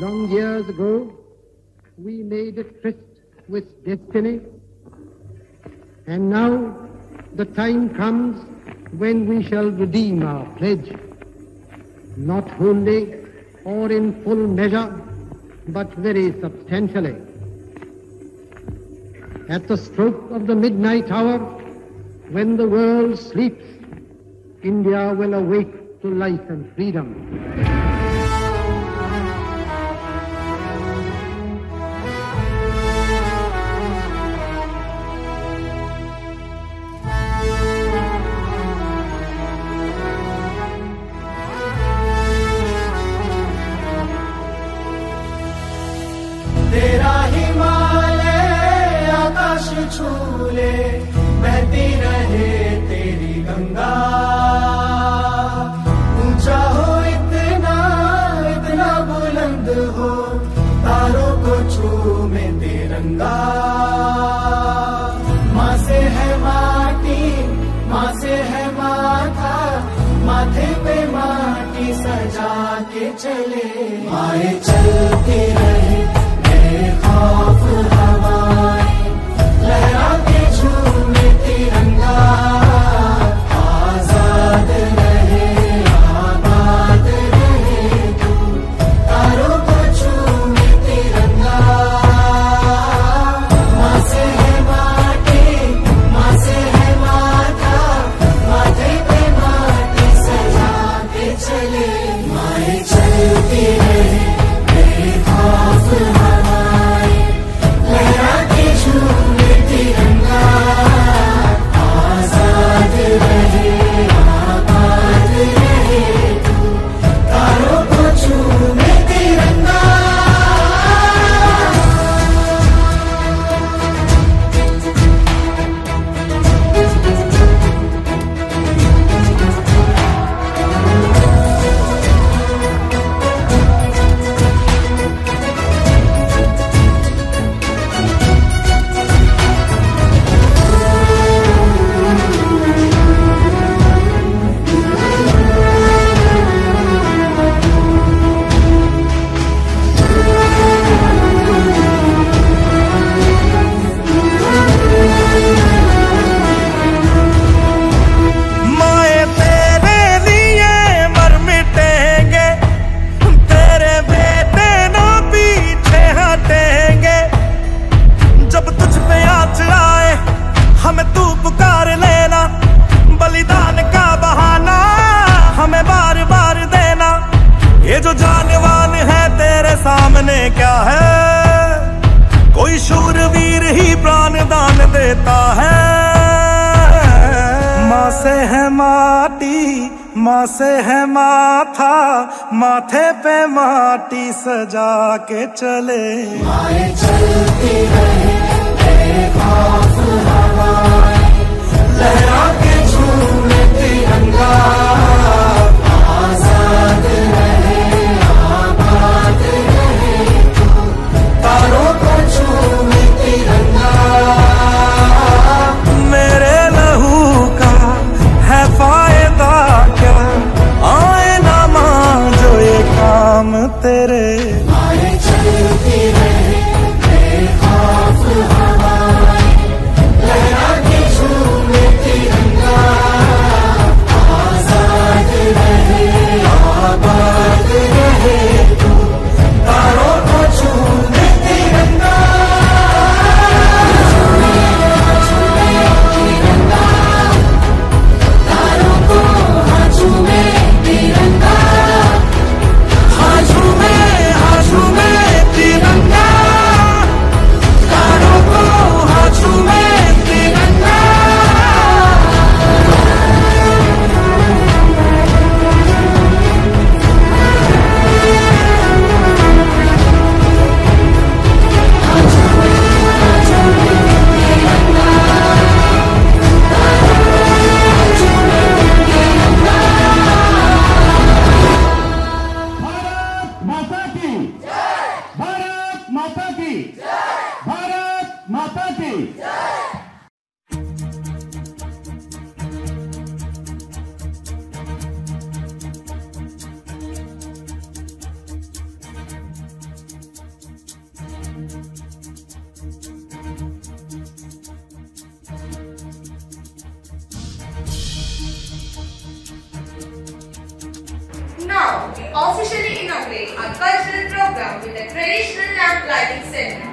Long years ago, we made a tryst with destiny, and now the time comes when we shall redeem our pledge, not wholly or in full measure, but very substantially. At the stroke of the midnight hour, when the world sleeps, India will awake to life and freedom. तेरा हिमालय आकाश छूले, बहती रहे तेरी गंगा। ऊंचा हो इतना, इतना बुलंद हो, तारों को छूमे तिरंगा। माँ से है माटी, माँ से है माथा, माथे पे माटी सजा के चले। आए चलती रहे खौफ हवाएं, लहरा के झूमे तिरंगा। आजाद रहे, आबाद रहे तू, तारों को झूमे तिरंगा। माँ से है माटी, माँ से है माथा, माथे पे माटी सजा के चले। माए चलती रहे बेखौफ हवाएं, लहरा के झूमे तिरंगा। आजाद रहे, आबाद रहे तू, तारों को झूमे तिरंगा। हमें तू पुकार लेना, बलिदान का बहाना हमें बार बार देना। ये जो जानवान है तेरे सामने क्या है, कोई शूरवीर ही प्राण दान देता है। माँ से है माटी, माँ से है माथा, माथे पे माटी सजा के चले। माए चलती रहे बेखौफ हवाएं, लहरा के झूमे तिरंगा। आजाद रहे, आबाद रहे तू, तारों को झूमे तिरंगा। मेरे लहू का है फायदा क्या, आए ना मां जो ये काम तेरे। आए चलती रहे बेखौफ हवाएं, लहरा के झूमे तिरंगा। आजाद Now, we officially inaugurate our cultural program with a traditional lamp lighting ceremony.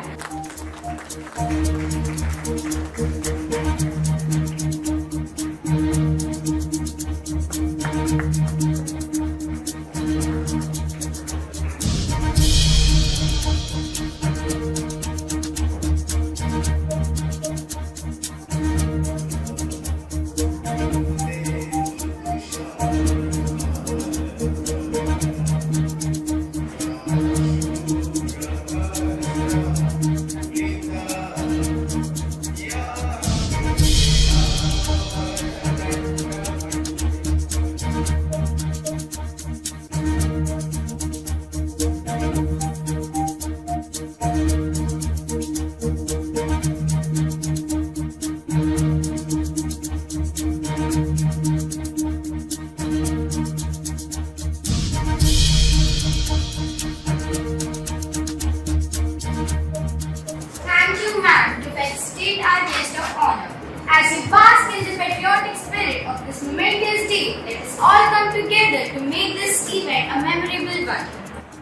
As we bask in the patriotic spirit of this momentous day, let us all come together to make this event a memorable one.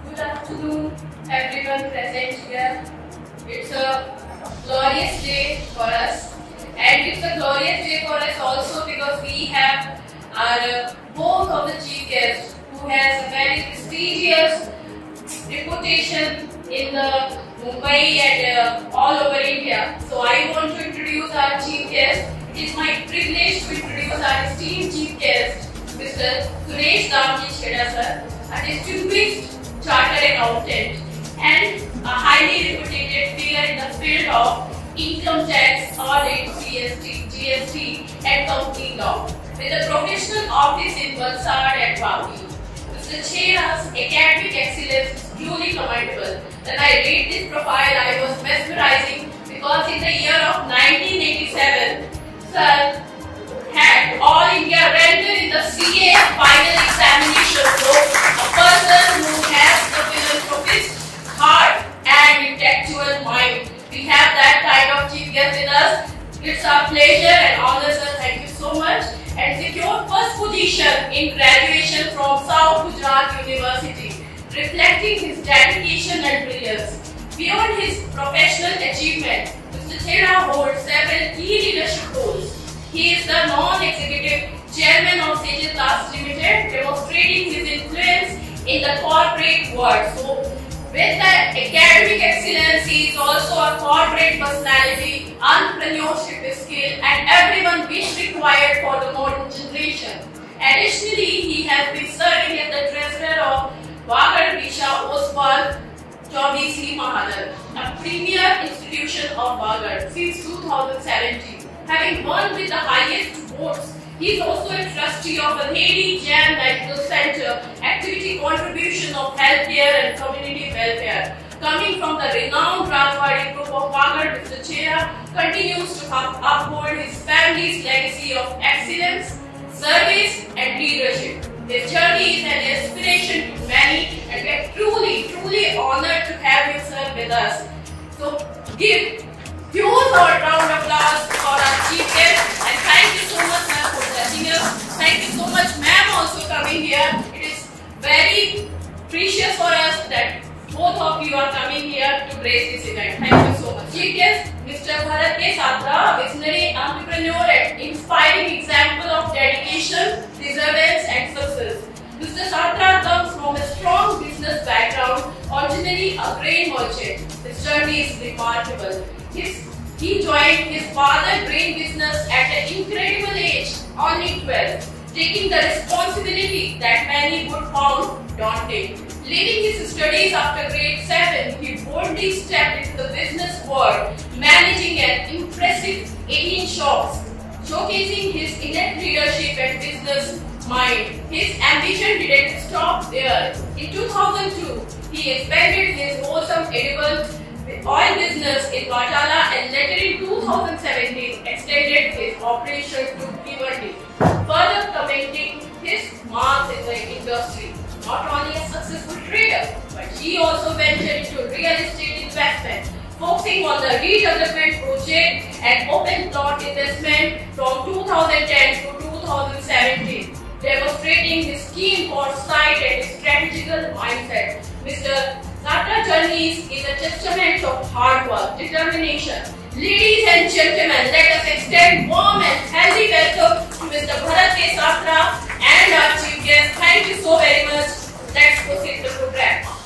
Good afternoon, everyone present here. It's a glorious day for us, and it's a glorious day for us also because we have our both of the chief guests who has a very prestigious reputation in the Mumbai and all over India. So I want to introduce our chief guest. It is my privilege to introduce our esteemed chief guest, Mr. Suresh Damji Chheda sir, a distinguished chartered accountant and a highly reputed figure in the field of income tax, audit, GST and company law, with a professional office in Valsad and Vapi. Mr. Chhera's academic excellence is truly commendable. When I read this profile, I was mesmerizing because in the year of 1987, sir had All India rendered in the CA final examination. So, a person who has the philanthropist heart and intellectual mind. We have that kind of chief guest with us. It's our pleasure and honor, sir. Thank you so much. And secured first position in graduation from South Gujarat University, reflecting his dedication and brilliance. Beyond his professional achievement, Mr. Chheda holds several key leadership roles. He is the non-executive chairman of Sejal Glass Limited, demonstrating his influence in the corporate world. So, with the academic excellence, he is also a corporate personality, entrepreneurship skill, and everyone which required for the modern generation. Additionally, he has been serving as the treasurer of Vagar Visha Oswal Chaudhary Sri Mahadar, a premier institution of Vagar since 2017. Having won with the highest votes, he is also a trustee of the Lady Jan Medical Center, activity contribution of healthcare and community welfare. Coming from the renowned Rajwadi group of Vagar, Mr. Chheda continues to uphold his family's legacy of excellence, service and leadership. His journey is an inspiration to many, and we are truly honored to have you, sir, with us. So, give huge round of applause for our chief guest, and thank you so much, sir, for blessing us. Thank you so much, ma'am, also coming here. It is very precious for us that both of you are coming here to grace this event. Thank you so much. Chief guest, Mr. Bharat K. Satra, a visionary entrepreneur and inspiring example of dedication, perseverance and success. Mr. Satra comes from a strong business background, originally a grain merchant. His journey is remarkable. He joined his father's grain business at an incredible age, only 12, taking the responsibility that many would found daunting. Leaving his studies after grade 7, he boldly stepped into the business world, managing an impressive 18 shops, showcasing his innate leadership and business mind. His ambition didn't stop there. In 2002, he expanded his wholesome edible oil business in Guatemala, and later in 2017 extended his operation to Bhiwandi, further cementing his marks in the industry. Not only a successful trader, but he also ventured into real estate investment, focusing on the redevelopment project and open plot investment from 2010 to 2017. demonstrating his keen foresight and strategical mindset. Mr. Satra Journeys is a testament of hard work, determination. Ladies and gentlemen, let us extend warm and healthy welcome to Mr. Bharat K. Satra and our chief guest. Thank you so very much. Let's proceed the program.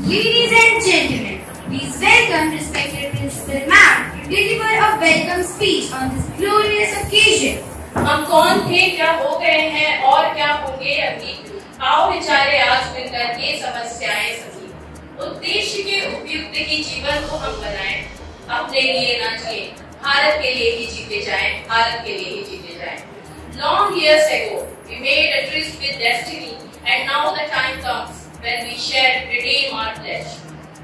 Ladies and gentlemen, please welcome respected Principal Ma'am to deliver a welcome speech on this glorious occasion. हम कौन थे, क्या हो गए हैं और क्या होंगे अभी, आओ विचारे आज मिलकर ये समस्याएं सभी। उद्देश्य के उपयुक्त ही जीवन को हम बनाएं, अपने लिए न जिए, भारत के लिए ही जीते जाएं, भारत के लिए ही जीते जाएं। Long years ago, we made a tryst with destiny, and now the time comes when we shall redeem our pledge.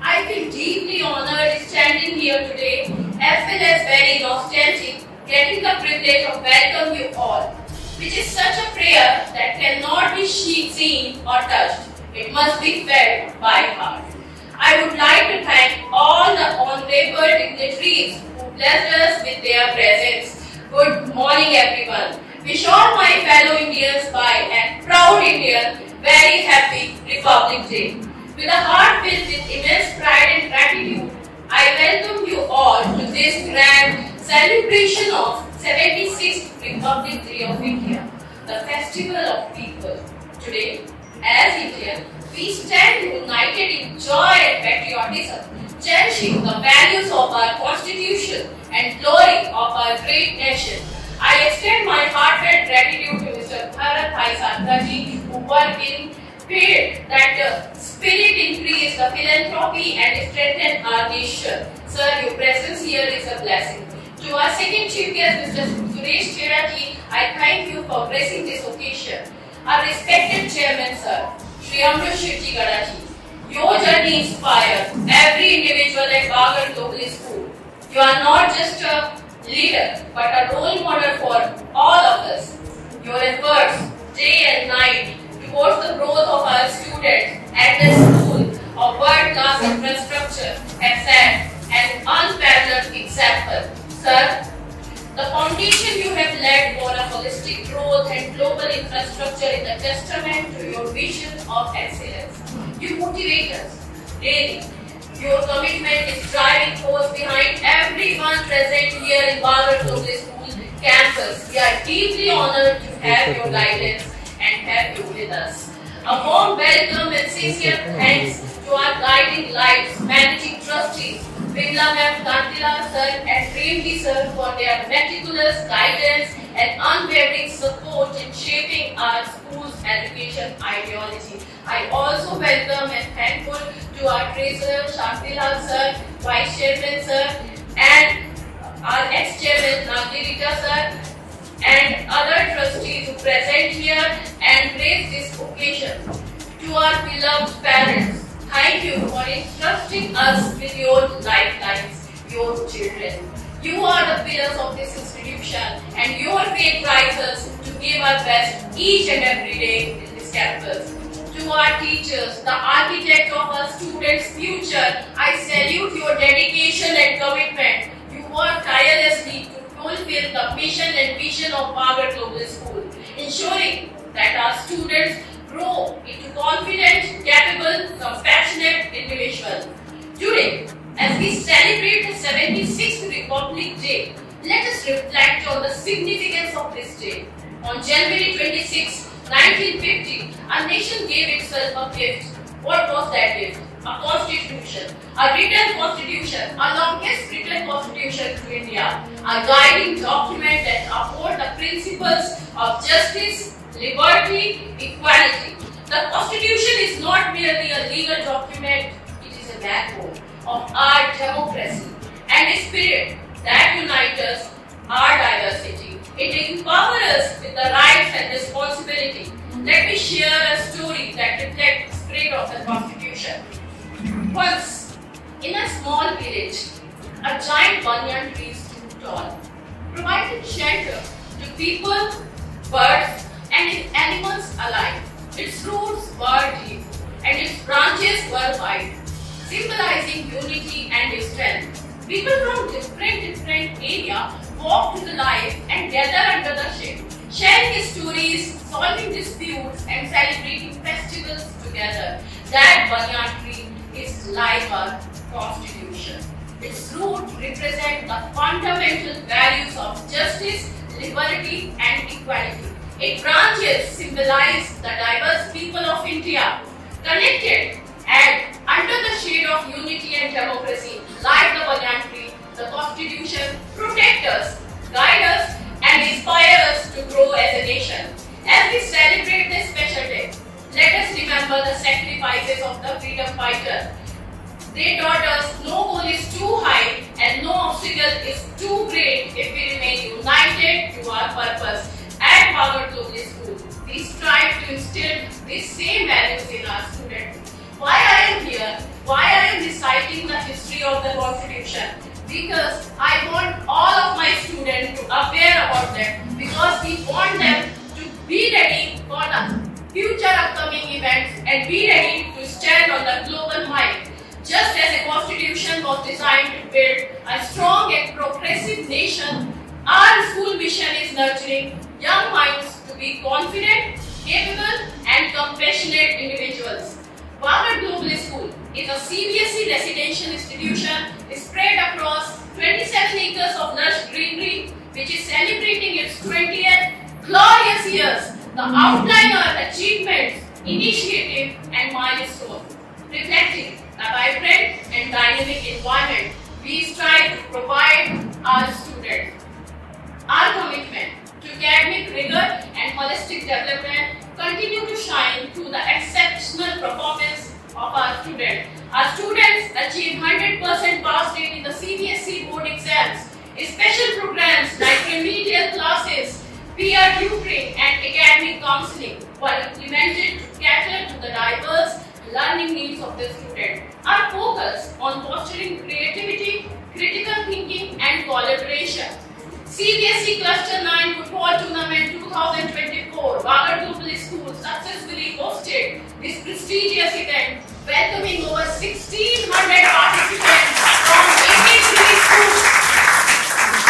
I feel deeply honored standing here today, as well as very nostalgic, getting the privilege of welcome you all, which is such a prayer that cannot be seen or touched. It must be felt by heart. I would like to thank all the honorable dignitaries who blessed us with their presence. Good morning, everyone. Wish all my fellow Indians by and proud Indian very happy Republic Day. With a heart filled with immense pride and gratitude, I welcome you all to this grand celebration of 76th Republic Day of India, the festival of people. Today, as Indians, we stand united in joy and patriotism, cherishing the values of our constitution and glory of our great nation. I extend my heartfelt gratitude to Mr. Bharat Bhai Sarkaji, who work in faith that spirit increase the philanthropy and strengthen our nation. Sir, your presence here is a blessing. To our second chief guest, Mr. Suresh Chheda ji, I thank you for gracing this occasion. Our respected chairman, sir, Shri Amrit Shivji Gada ji, your journey inspires every individual at Bagar Global School. You are not just a leader, but a role model for all of us. Your efforts, day and night, towards the growth of our students at the school of world-class infrastructure have set an unparalleled example. Sir, the foundation you have laid for a holistic growth and global infrastructure is a testament to your vision of excellence. You motivate us daily. Your commitment is driving force behind everyone present here in Bagar Global School campus. We are deeply honored to have your guidance and have you with us. A warm welcome and sincere thanks to our guiding lights, managing trustees, Bimla Ma'am, Kantila sir and Premji sir for their meticulous guidance and unwavering support in shaping our school's education ideology. I also welcome and thankful to our treasurer Shantila sir, vice chairman sir and our ex-chairman Nagirita sir and other trustees who present here and grace this occasion. To our beloved parents, thank you for entrusting us with your lifelines, your children. You are the pillars of this institution and your faith drives us to give our best each and every day in this campus. To our teachers, the architect of our students' future, I salute your dedication and commitment. You work tirelessly to fulfill the mission and vision of Bagar Global School, ensuring that our students grow into confident, capable, compassionate individuals. Today, as we celebrate the 76th Republic Day, let us reflect on the significance of this day. On January 26, 1950, our nation gave itself a gift. What was that gift? A constitution, a written constitution, a longest written constitution to India, a guiding document that upholds the principles of justice, liberty, equality. The constitution is not merely a legal document, it is a backbone of our democracy and a spirit that unites us, our diversity. It empowers us with the rights and responsibility. Let me share a story that reflects the spirit of the Constitution. Once, in a small village, a giant banyan tree stood tall, providing shelter to people, birds, and animals alike. Its roots were deep, and its branches were wide, symbolizing unity and strength. People from different areas walked to the light and gathered under the shade, sharing stories, solving disputes, and celebrating festivals together. That banyan tree is like our constitution. Its roots represent the fundamental values of justice, liberty, and equality. Its branches symbolize the diverse people of India, connected and under the They taught us no goal is too high and no obstacle is too great if we remain united to our purpose. At Bhagwat Global School, we strive to instill these same values in our students. Why I am here? Why I am reciting the history of the Constitution? Because I want all of my students to aware about that, because we want them to be ready for the future upcoming events and be ready to stand on the global mic. Just as a constitution was designed to build a strong and progressive nation, our school mission is nurturing young minds to be confident, capable and compassionate individuals. Bhagwat Global School is a CBSE residential institution spread across 27 acres of lush greenery, which is celebrating its 20th glorious years. The outline our achievements, initiative and milestones, reflecting a vibrant and dynamic environment we strive to provide our students. Our commitment to academic rigor and holistic development continue to shine through the exceptional performance of our students. Our students achieve 100% pass rate in the CBSE board exams. Special programs like remedial classes, peer tutoring and academic counseling were implemented to cater to the diverse learning needs of the student. Our focus on fostering creativity, critical thinking and collaboration. CBSE Cluster 9 Football Tournament 2024, Bhagwat Global School successfully hosted this prestigious event, welcoming over 1,600 participants from 83 schools.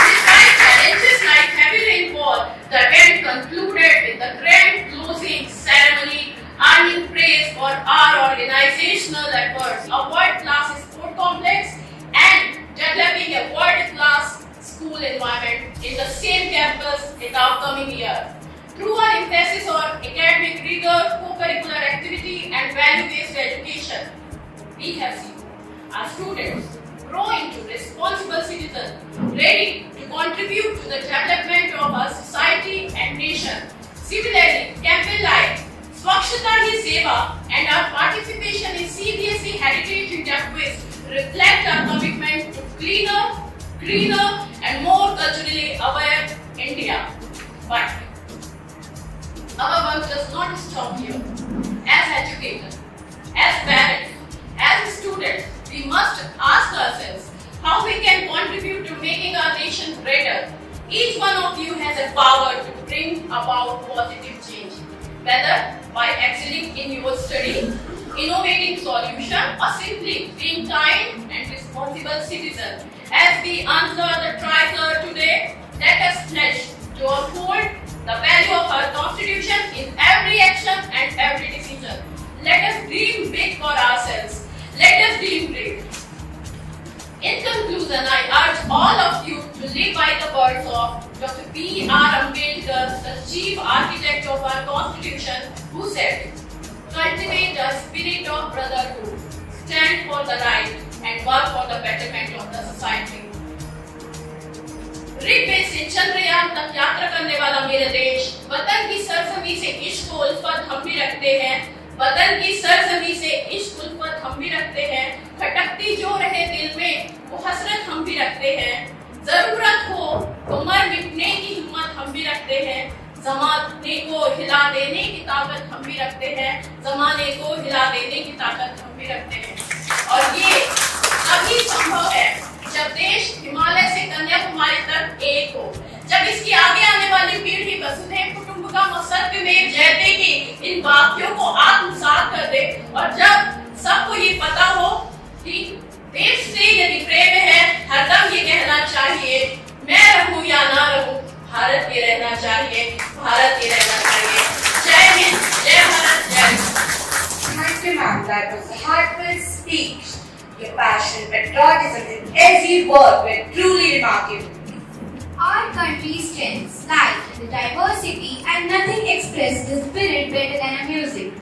Despite challenges like heavy rainfall, the event concluded with the grand closing ceremony, earning praise for our organizational efforts, a world-class sport complex, and developing a world-class school environment in the same campus in the upcoming year. Through our emphasis on academic rigor, co-curricular activity and value-based education, we have seen our students grow into responsible citizens, ready to contribute to the development of our society and nation. Similarly, campaign like Swachhata Hi Seva and our participation in CBSE Heritage India Quiz reflect our commitment to cleaner, greener and more culturally aware India. But our work does not stop here. As educators, as parents, as students, we must ask ourselves how we can contribute to making our nation greater. Each one of you has a power to bring about positive change, whether by excelling in your study, innovating solutions, or simply being kind and responsible citizens. As we answer the tricolor today, let us pledge to uphold the value of our Constitution in every action and every decision. Let us dream big for ourselves. Let us dream big. In conclusion, I urge all of you to live by the words of Dr. B.R. Ambedkar, the chief architect of our Constitution, who said, "Cultivate a spirit of brotherhood, stand for the right and work for the betterment of the society." Rigveda से चंद्रयान तक यात्रा करने वाला मेरे देश, वतन की सरजमी से इश्क और उल्फत हम भी रखते हैं। वतन की सरजमी से इश्क उल्फत हम भी रखते हैं। खटकती जो रहे दिल में वो हसरत हम भी रखते हैं। जरूरत हो तो मर मिटने की हिम्मत हम भी रखते हैं। जमाने को हिला देने की ताकत हम भी रखते हैं। जमाने को हिला देने की ताकत हम भी रखते हैं। और ये तभी संभव है जब देश हिमालय से कन्याकुमारी तक एक हो, जब इसकी आगे आने वाली पीढ़ी वसुधैव कुटुंबकम और सत्यमेव जयते की इन वाक्यों को आत्मसात कर दे, और जब सबको ये पता हो कि देश से यदि प्रेम है, हरदम ये कहना चाहिए, मैं रहूं या ना रहूं, भारत ये रहना चाहिए, भारत ये रहना चाहिए। जय हिंद, जय भारत, जय। Thank you, ma'am. That was a heartfelt speech. Your passion, patriotism in every word were truly remarkable. Our country's strengths lie in the diversity, and nothing expresses the spirit better than a music.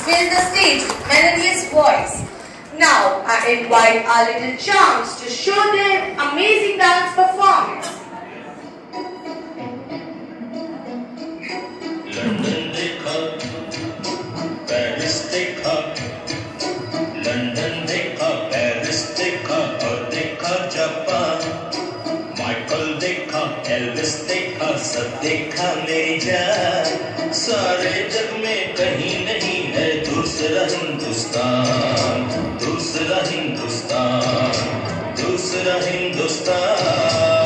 fill the stage with melodious voice. Now I invite our little charms to show their amazing dance performance. London देखा, Paris देखा, London देखा, Paris देखा और देखा Japan. Michael देखा, Elvis देखा, सब देखा मेरी जान। सारे जग में कहीं नहीं है दूसरा हिंदुस्तान, दूसरा हिंदुस्तान, दूसरा हिंदुस्तान।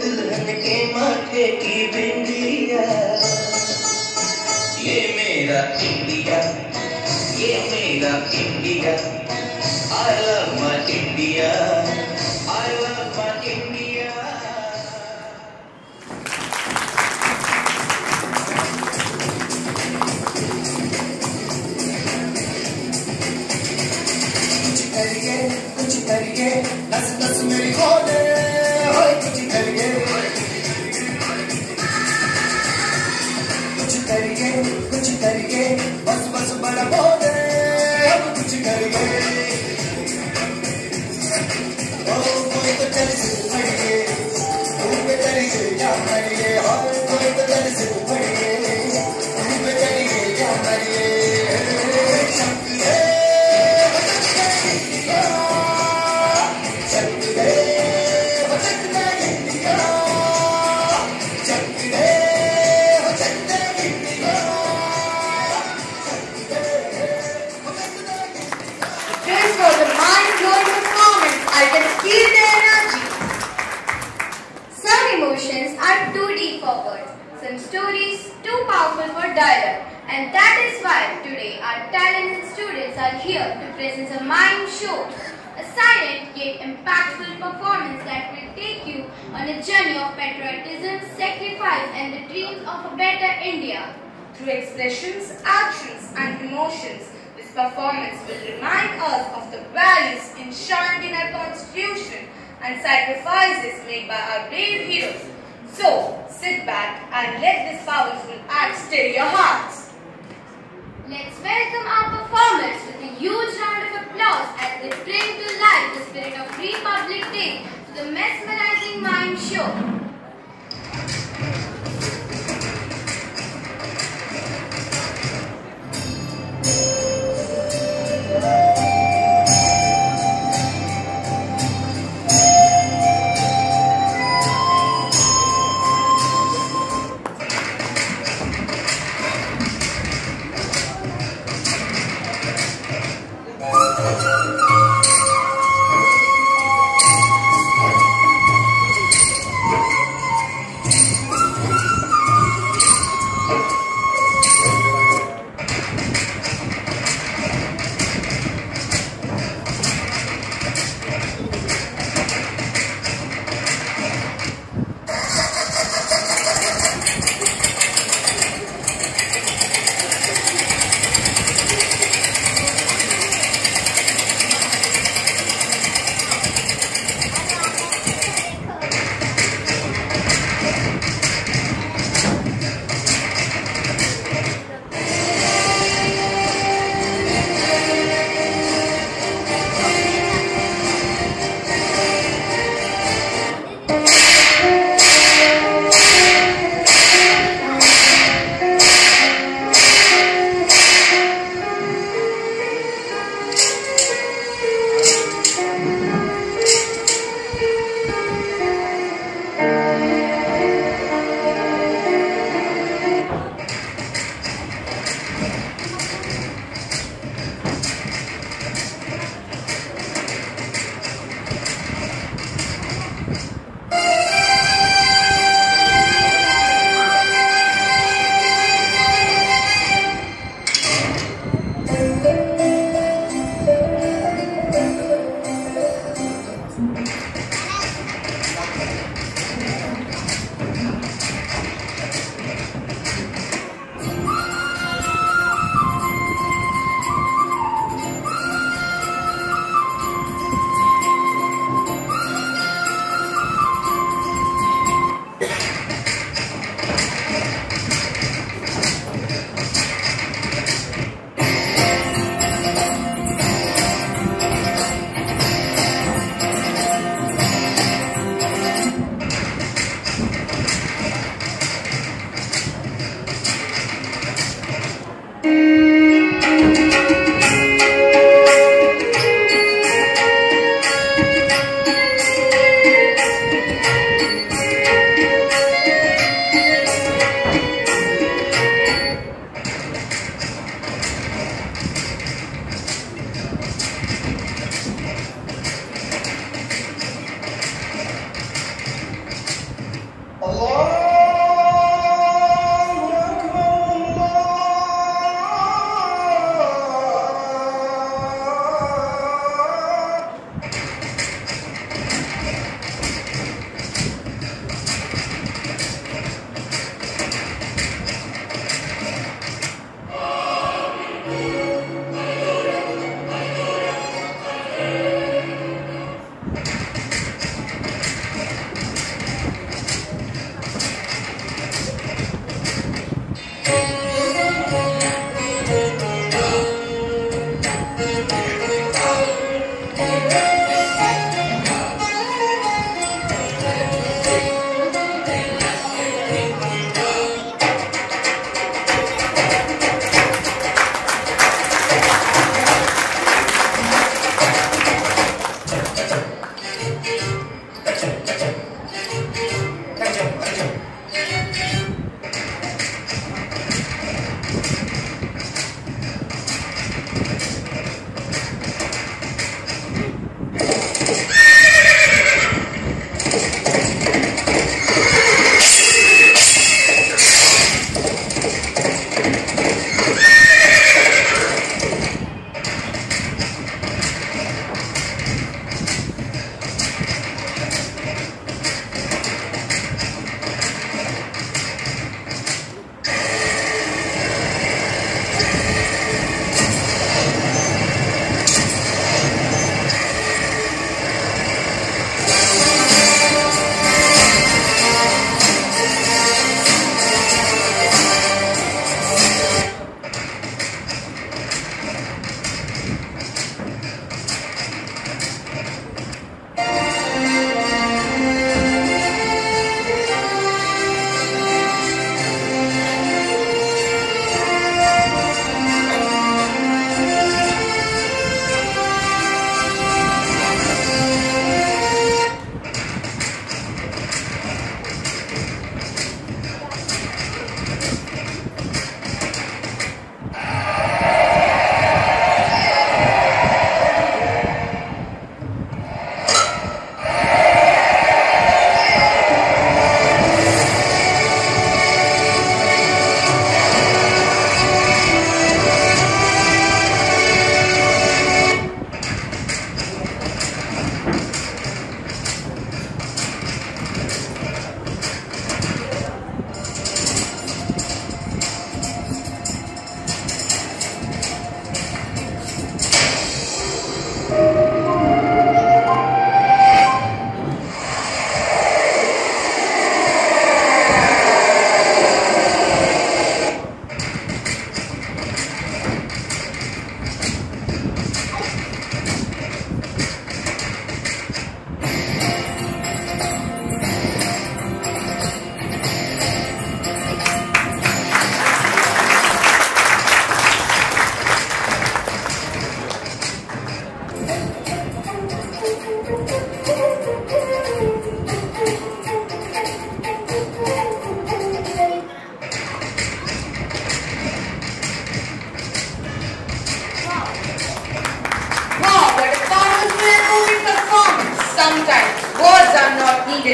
दुल्हन के माथे की बिंदिया, ये मेरा इंडिया, ये मेरा India. I love my India, I love my India। कुछ करिए, नस नस मेरी खोले, कुछ करिए, बस बस बड़ा बोले, अब कुछ करिए। ओ कोई तो चल से पड़िए, तुम पे चलिए या मरिए, और कोई तो चल से पड़िए, तुम पे चलिए या मरिए। Some stories too powerful for dialogue, and that is why today our talented students are here to present a mime show, a silent yet impactful performance that will take you on a journey of patriotism, sacrifice, and the dreams of a better India. Through expressions, actions, and emotions, this performance will remind us of the values enshrined in our Constitution and sacrifices made by our brave heroes. So, sit back and let this powerful act stir your hearts. Let's welcome our performers with a huge round of applause as they bring to life the spirit of Republic Day to the mesmerizing mime show.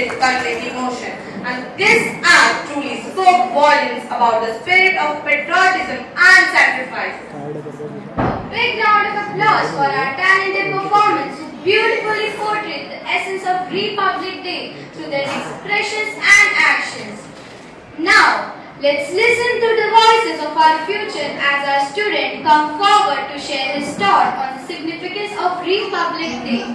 needed to convey emotion. And this act truly spoke volumes about the spirit of patriotism and sacrifice. Big round of applause for our talented performance who beautifully portrayed the essence of Republic Day through their expressions and actions. Now, let's listen to the voices of our future as our student come forward to share his thought on the significance of Republic Day.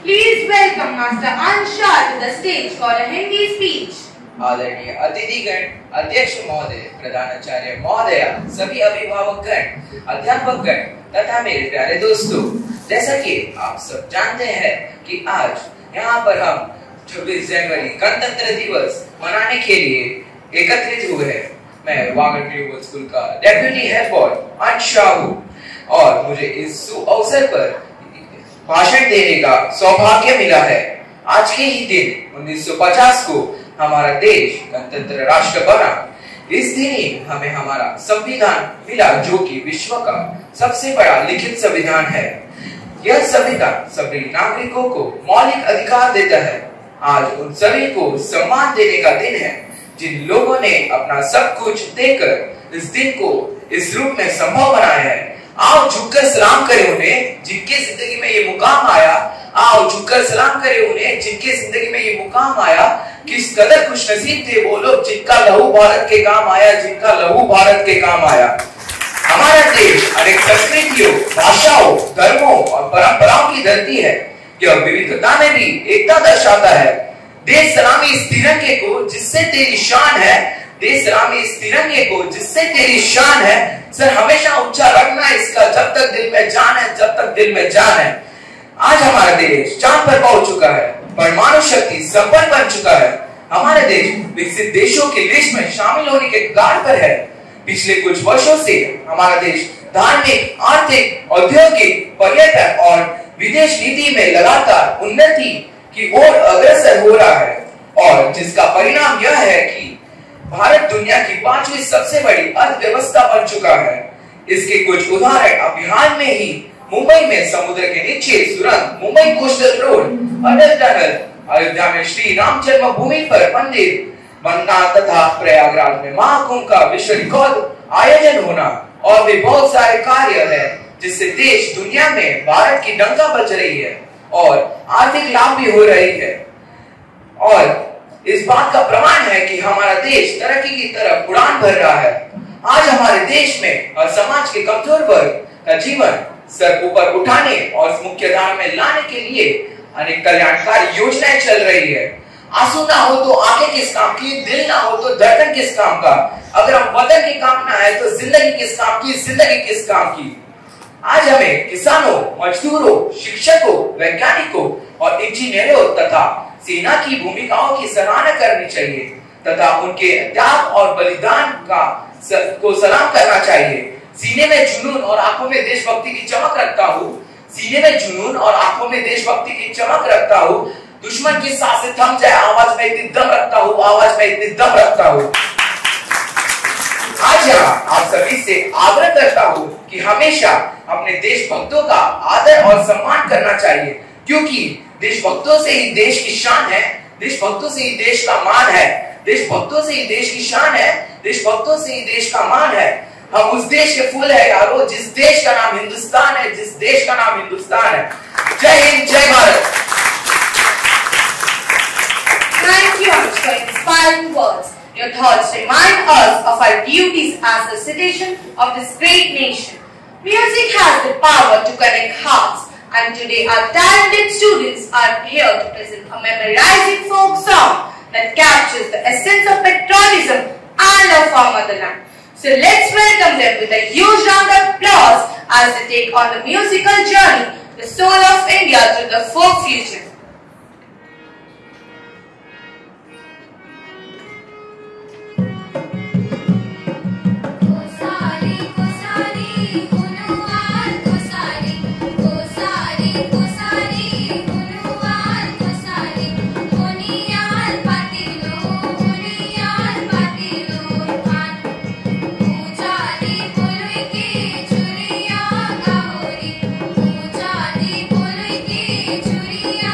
Please welcome Master Anshar to the stage for a Hindi speech. आदरणीय अतिथिगण, अध्यक्ष महोदय, प्रधानाचार्य महोदय, सभी अभिभावकगण, अध्यापकगण तथा मेरे प्यारे दोस्तों, जैसा कि आप सब जानते हैं कि आज यहाँ पर हम 26 जनवरी गणतंत्र दिवस मनाने के लिए एकत्रित हुए हैं। मैं वागड़ ग्लोबल स्कूल का डेप्यूटी हेड बॉय अंशार हूँ और मुझे इस अवसर पर भाषण देने का सौभाग्य मिला है। आज के ही दिन 1950 को हमारा देश गणतंत्र राष्ट्र बना। इस दिन ही हमें हमारा संविधान मिला, जो कि विश्व का सबसे बड़ा लिखित संविधान है। यह संविधान सभी नागरिकों को मौलिक अधिकार देता है। आज उन सभी को सम्मान देने का दिन है जिन लोगों ने अपना सब कुछ देकर इस दिन को इस रूप में संभव बनाया है। आओ झुककर सलाम करें उन्हें जिनके जिंदगी में ये मुकाम आया। आओ झुककर सलाम करें उन्हें जिनके जिंदगी में ये मुकाम आया। किस कदर खुशनसीब थे वो लोग जिनका लहू भारत के काम आया, जिनका लहू भारत के काम आया। हमारा देश अनेक संस्कृतियों, भाषाओं, धर्मों और परंपराओं की धरती है। यह विविधता में भी एकता दर्शाता है। देश सलामी इस तिरंगे को जिससे तेरी शान है, देश सलामी इस तिरंगे को जिससे तेरी शान है। सर हमेशा ऊंचा रखना इसका जब तक दिल में जान है, जब तक दिल में जान है। आज हमारा देश चांद पर पहुंच चुका है, परमाणु शक्ति संपन्न बन चुका है। हमारा देश विकसित देशों की लिस्ट में शामिल होने के कगार पर है। पिछले कुछ वर्षों से हमारा देश धार्मिक, आर्थिक, औद्योगिक, पर्यटन और विदेश नीति में लगातार उन्नति की ओर अग्रसर हो रहा है और जिसका परिणाम यह है कि भारत दुनिया की 5वीं सबसे बड़ी अर्थव्यवस्था बन चुका है। इसके कुछ उदाहरण अभी हाल में ही मुंबई में समुद्र के नीचे सुरंग, मुंबई कोस्टल रोड, अटल टनल, अयोध्या में श्री राम जन्मभूमि पर मंदिर बनना तथा प्रयागराज में महाकुंभ का विश्व रिकॉर्ड आयोजन होना और भी बहुत सारे कार्य है जिससे देश दुनिया में भारत की डंका बज रही है और आर्थिक लाभ भी हो रही है। और इस बात का प्रमाण है कि हमारा देश तरक्की की तरफ उड़ान भर रहा है। आज हमारे देश में और समाज के कमजोर वर्ग का जीवन सर ऊपर उठाने और मुख्य धारा में लाने के लिए अनेक कल्याणकारी योजनाएं चल रही है। आंसू ना हो तो आंखें किस काम की, दिल ना हो तो धड़कन किस काम का। अगर हम वतन के काम ना है तो जिंदगी किस काम की, जिंदगी किस काम की। आज हमें किसानों, मजदूरों, शिक्षकों, वैज्ञानिकों और इंजीनियरों तथा सेना की भूमिकाओं की सराहना करनी चाहिए तथा उनके त्याग और बलिदान को सलाम करना चाहिए। सीने में जुनून और आंखों में देशभक्ति की चमक रखता हूँ, सीने में जुनून और आंखों में देशभक्ति की चमक रखता हूँ। दुश्मन की सांसें थम जाए, आवाज में इतनी दम रखता हूँ, आवाज में इतनी दम रखता हूँ। आज यहाँ आप सभी से आग्रह करता हूँ कि हमेशा अपने देशभक्तों का आदर और सम्मान करना चाहिए, क्योंकि देशभक्तों से ही देश की शान है, देशभक्तों से ही देश का मान है, देशभक्तों से ही देश की शान है, देशभक्तों से ही देश का मान है। हम उस देश के फूल है यारो, जिस देश का नाम हिंदुस्तान है, जिस देश का नाम हिंदुस्तान है। जय हिंद, जय Bharat. Thank you for inspiring words. Your thoughts remind us of our duties as a citizen of this great nation. Music has the power to connect hearts, and today our talented students are here to present a memorizing folk song that captures the essence of patriotism and love for motherland. So let's welcome them with a huge round of applause as they take on the musical journey, the soul of India through the folk fusion. चुरिया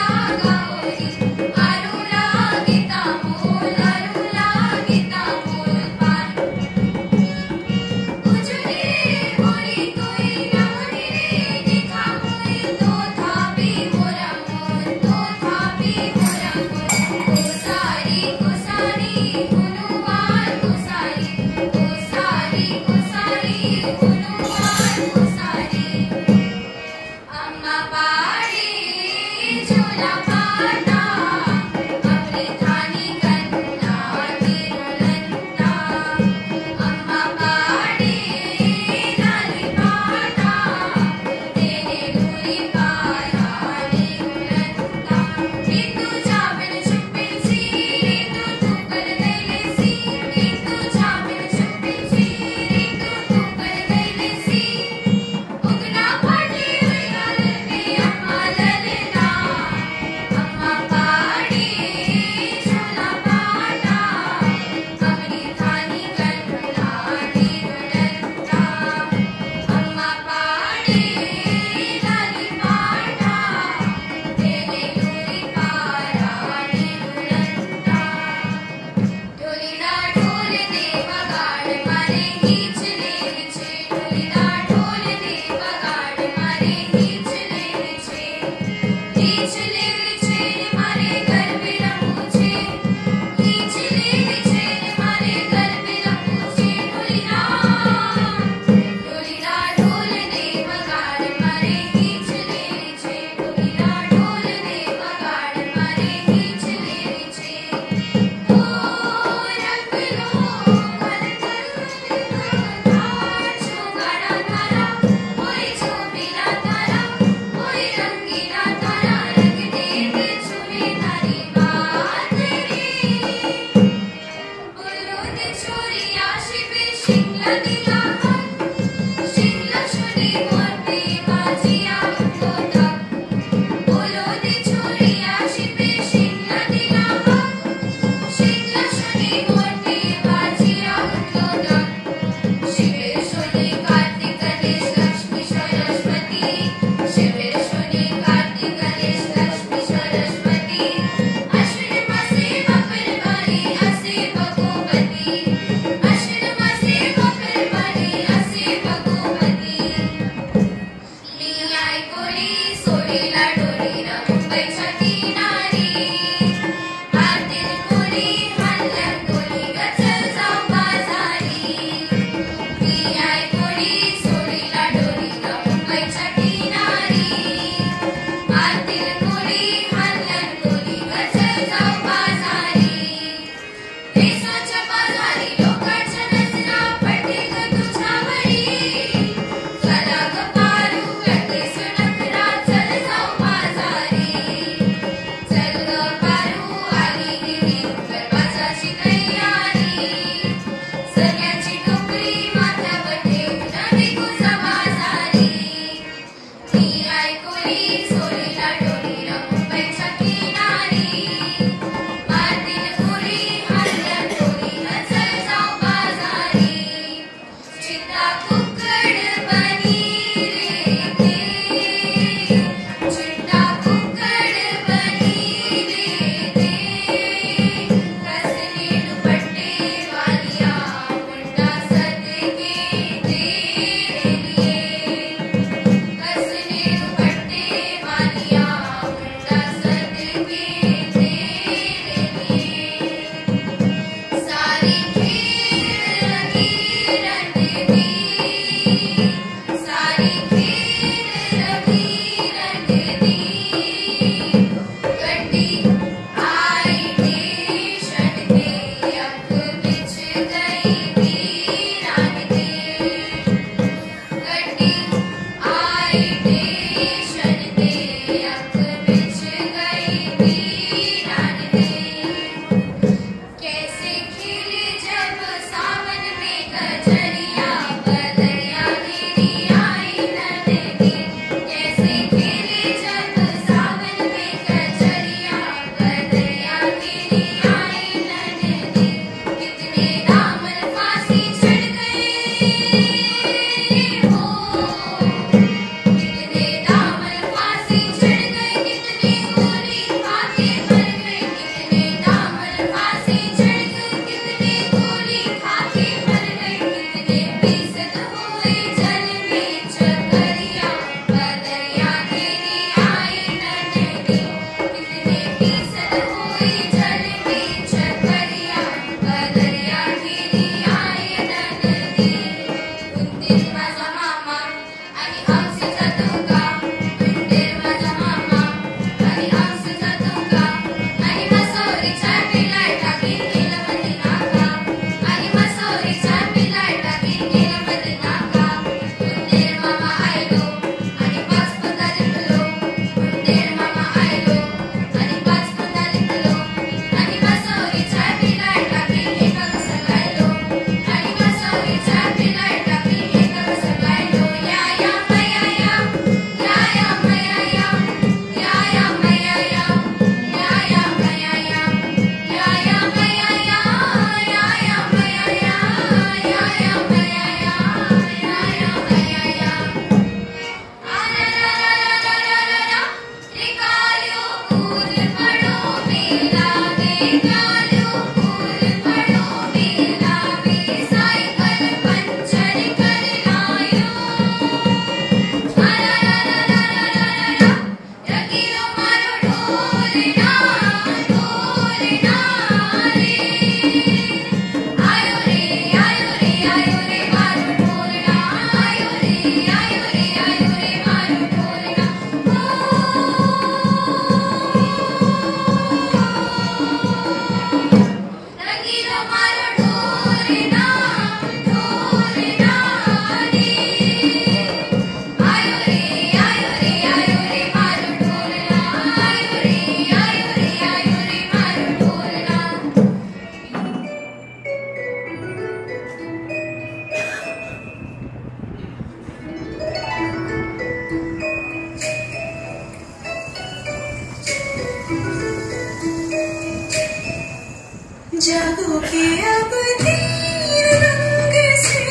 जागो के अब तीन रंग से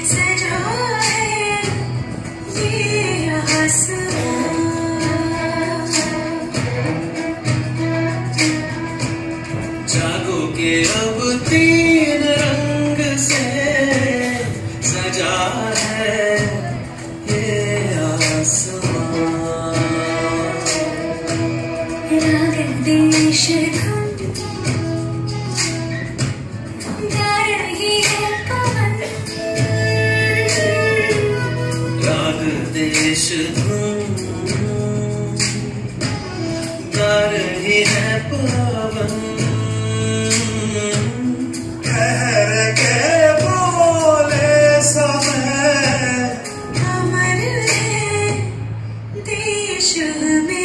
सजा है ये आसमां। जागो के अब तीन रंग से सजा है ये आसमां। राग देश देश धुन गा रही है पवन। ठहर के बोले समय अमर है देश में।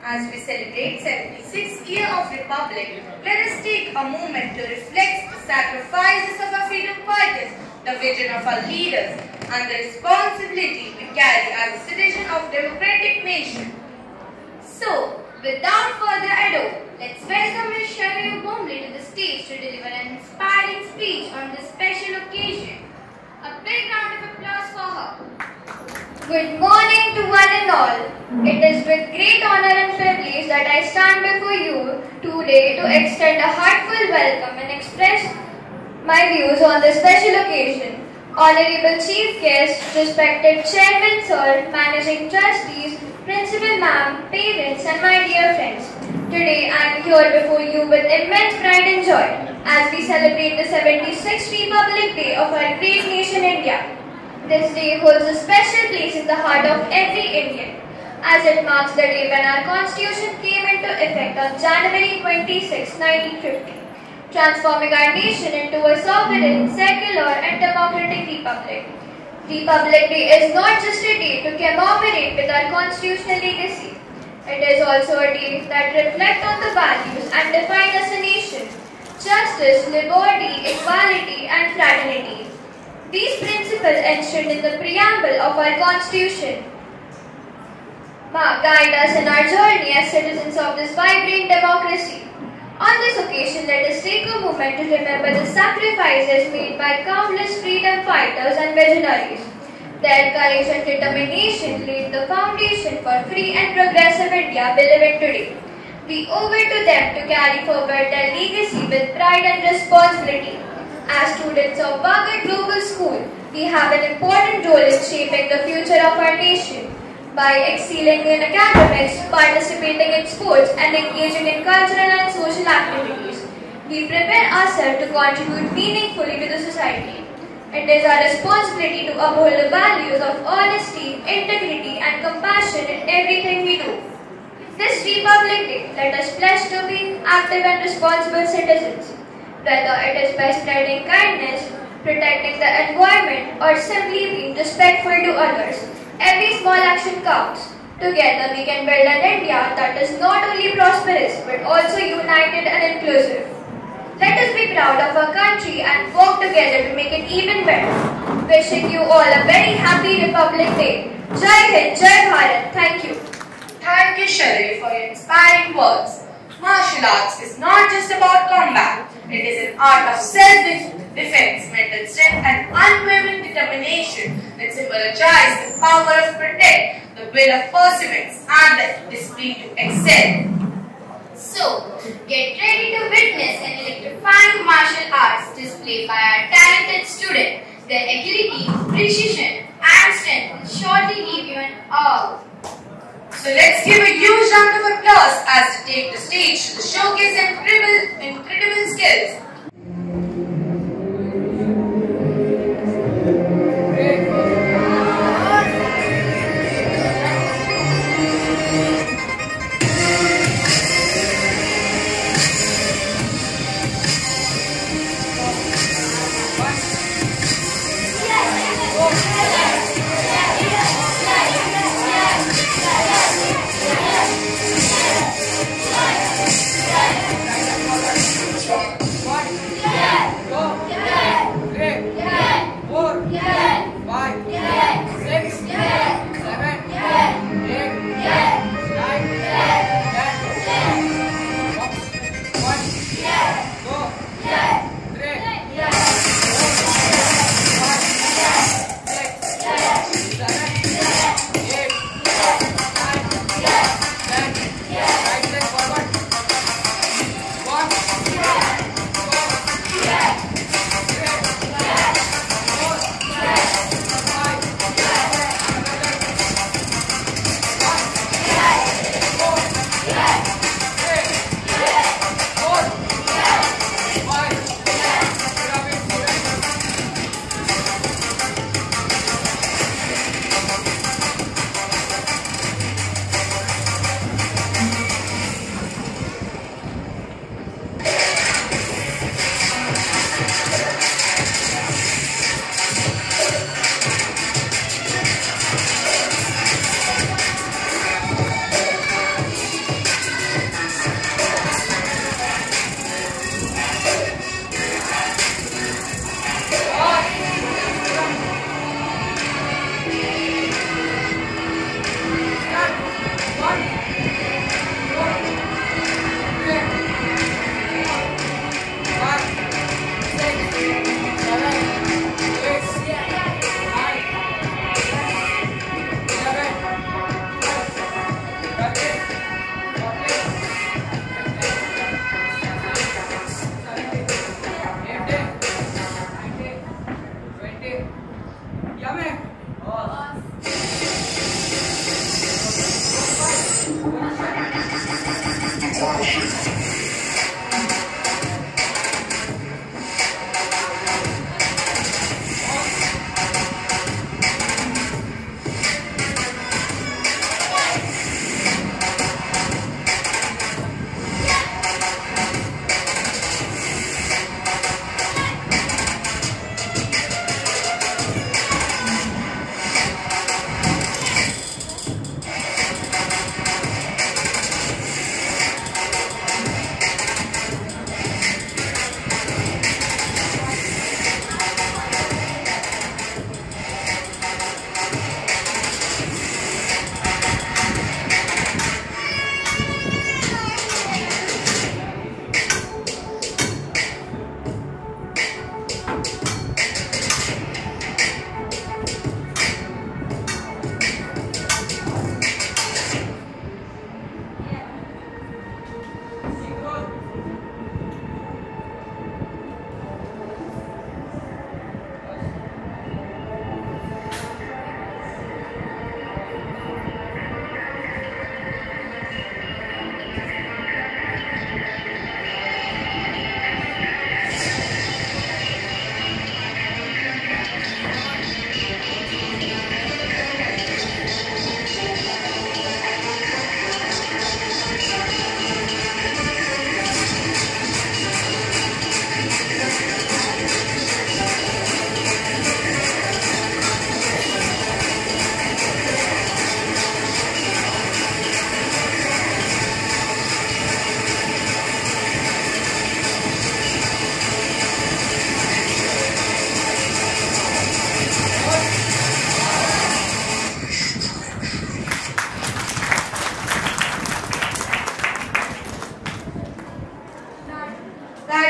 As we celebrate 76th year of Republic, let us take a moment to reflect the sacrifices of our freedom fighters, the vision of our leaders, and the responsibility we carry as a citizen of democratic nation. So, without further ado, let's welcome Ms. Sharayu Bomble to the stage to deliver an inspiring speech on this special occasion. A big round of applause for her. Good morning to one and all. It is with great honor and privilege that I stand before you today to extend a heartfelt welcome and express My views on this special occasion. Honorable Chief Guest, respected Chairman Sir, Managing Trustees, Principal Ma'am, parents and my dear friends. Today I am here before you with immense pride and joy as we celebrate the 76th Republic Day of our great nation India. This day holds a special place in the heart of every Indian as it marks the day when our Constitution came into effect on January 26, 1950. Transforming our nation into a sovereign, secular and democratic republic. Republic Day is not just a day to commemorate with our constitutional legacy. It is also a day that reflects on the values and define us a nation. Justice, liberty, equality and fraternity. These principles enshrined in the preamble of our constitution guide us in our journey as citizens of this vibrant democracy. On this occasion, let us take a moment to remember the sacrifices made by countless freedom fighters and visionaries. Their courage and determination laid the foundation for free and progressive India we live in today. We owe it to them to carry forward their legacy with pride and responsibility. As students of Bhagat Global School, we have an important role in shaping the future of our nation. By excelling in academics, participating in sports and engaging in cultural and social activities, we prepare ourselves to contribute meaningfully to the society. It is our responsibility to uphold the values of honesty, integrity and compassion in everything we do. This Republic Day, let us pledge to be active and responsible citizens, whether it is by spreading kindness, protecting the environment or simply being respectful to others. Every small action counts. Together we can build an India that is not only prosperous but also united and inclusive. Let us be proud of our country and work together to make it even better. Wishing you all a very happy Republic Day. Jai Hind, Jai Bharat. Thank you. Thank you, Shari, for your inspiring words. Martial arts is not just about combat. It is an art of self-defense, mental strength and unwavering determination that symbolizes the power of protect, the will of perseverance and the discipline to excel. So, get ready to witness an electrifying martial arts displayed by our talented students. Their agility, precision and strength will surely leave you in awe. So let's give a huge round of applause as they take the stage to showcase incredible skills.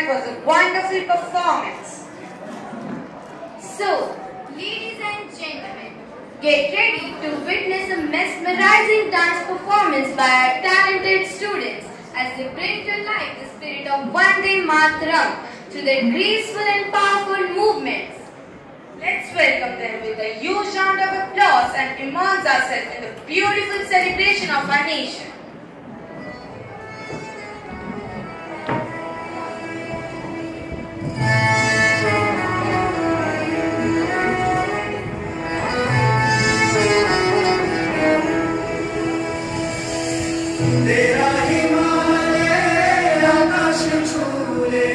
that was a wonderful performance. So, ladies and gentlemen, get ready to witness a mesmerizing dance performance by our talented students as they bring to life the spirit of Vande Mataram through their graceful and powerful movements. Let's welcome them with a huge round of applause and immerse ourselves in the beautiful celebration of our nation. तेरा हिमालय आकाश छूले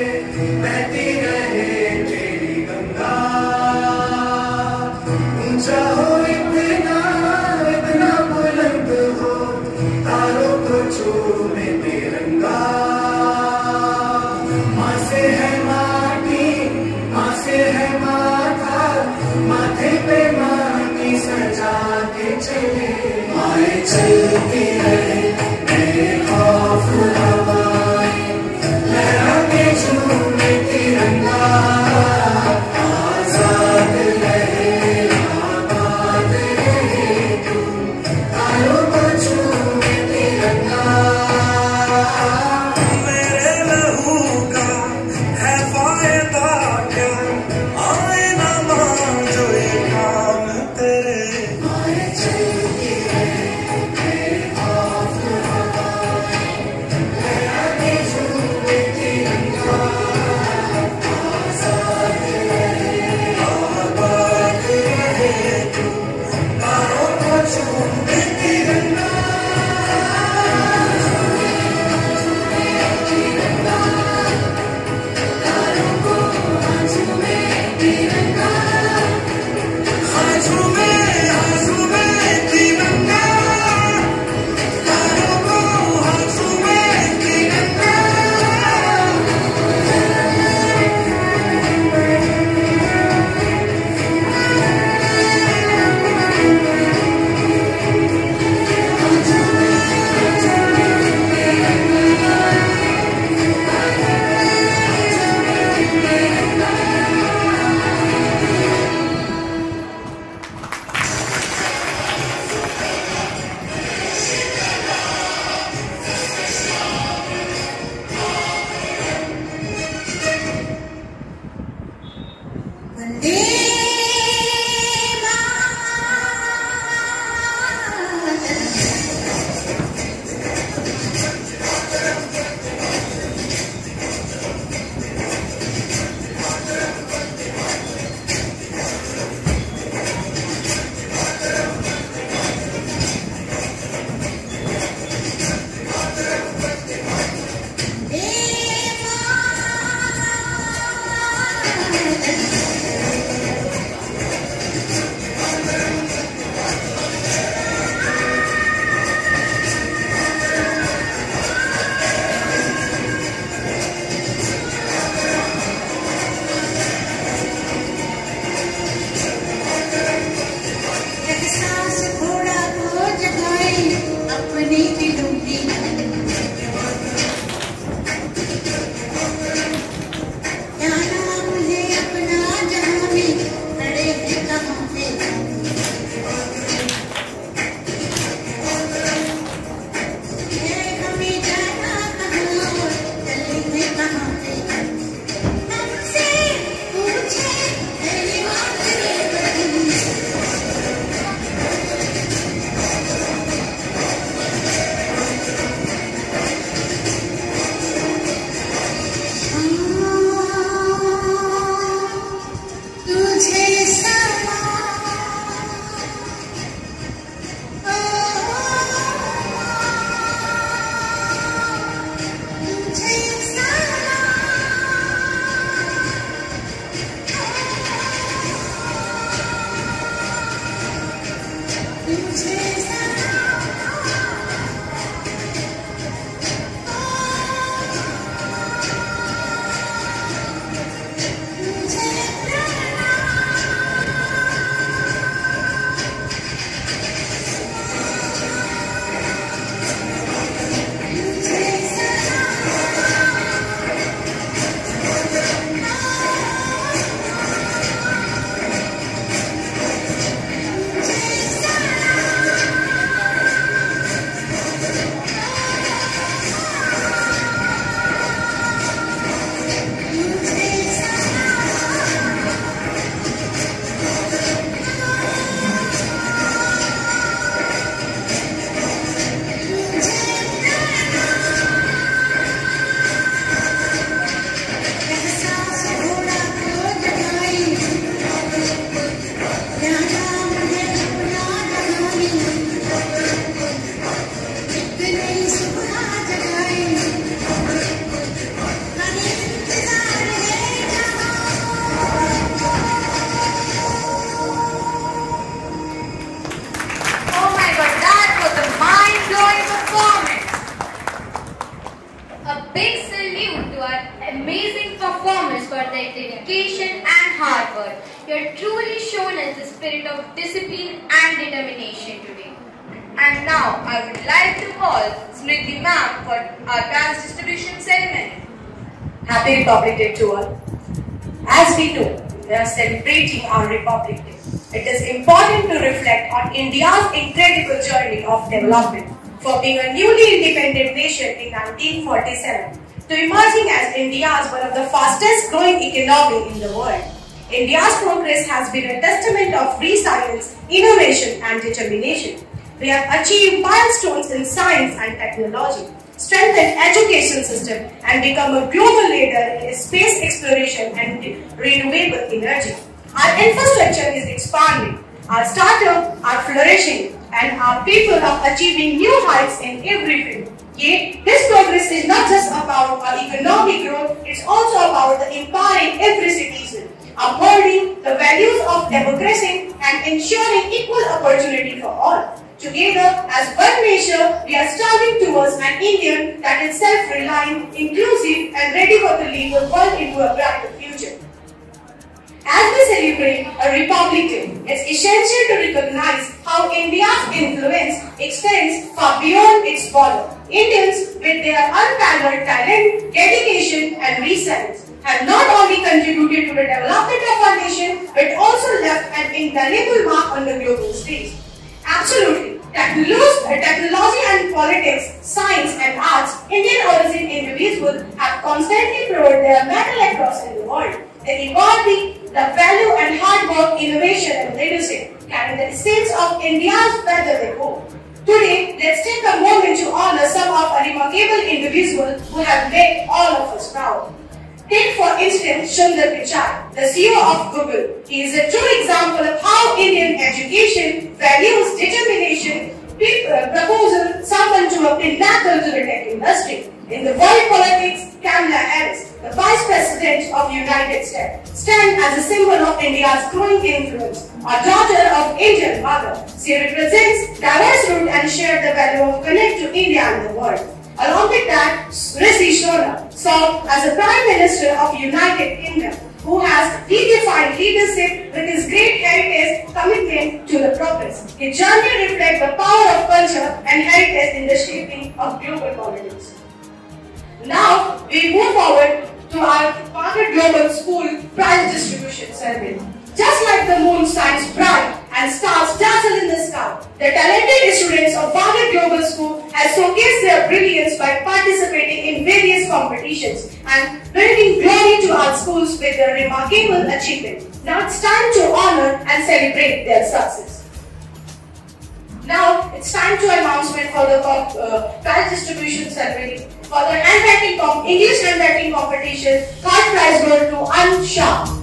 बहती रहे तेरी गंगा ऊंचा हो इतना इतना बुलंद हो तारों को छूमे तिरंगा माँ से है माटी माँ से है माथा माथे पे माँ की सजा के चले माए चलती रहे big salute to our amazing performers for their dedication and hard work. You have truly shown us the spirit of discipline and determination today. And now I would like to call Smriti ma'am for our prize distribution ceremony. Happy Republic Day to all. As we know, we are celebrating our Republic Day. It is important to reflect on India's incredible journey of development, for being a newly independent nation in 1947 to emerging as India's one of the fastest growing economy in the world. India's progress has been a testament of resilience, innovation and determination. We have achieved milestones in science and technology, strengthened education system and become a global leader in space exploration and renewable energy. Our infrastructure is expanding, our startups are flourishing and our people are achieving new heights in every field. Yet, this progress is not just about our economic growth, it's also about the empowering every citizen, upholding the values of democracy and ensuring equal opportunity for all. Together, as one nation, we are striving towards an India that is self-reliant, inclusive and ready for to lead the world into a brighter future. As we celebrate a Republic Day, it's essential to recognize how India's influence extends far beyond its border. Indians, with their unparalleled talent, dedication and resilience, have not only contributed to the development of our nation, but also left an indelible mark on the global stage. Absolutely. Technology and politics, science and arts, Indian origin individuals have constantly proved their mettle across in the world. They embody the value and hard work, innovation and leadership, carrying the essence of India's wherever they go. Today, let's take a moment to honor some of our remarkable individuals who have made all of us proud. Take for instance Sundar Pichai, the CEO of Google. He is a true example of how Indian education, values, determination, proposal someone to a pinnacle to the tech industry. In the world politics, Kamala Harris, the Vice President of United States, stands as a symbol of India's growing influence. A daughter of Indian mother, she represents diverse roots and shares the value of connect to India and the world. Along with that, Rishi Sunak served as the Prime Minister of United Kingdom, who has redefined leadership with his great heritage commitment to the progress. His journey reflects the power of culture and heritage in the shaping of global politics. Now, we move forward to our Harvard Global School prize distribution ceremony. Just like the moon shines bright and stars dazzle in the sky, the talented students of Harvard Global School have showcased their brilliance by participating in various competitions and bringing glory to our schools with their remarkable achievement. Now it's time to honor and celebrate their success. Now it's time to announcement for the prize distribution ceremony. For the English handwriting competition, third prize goes to Ansha.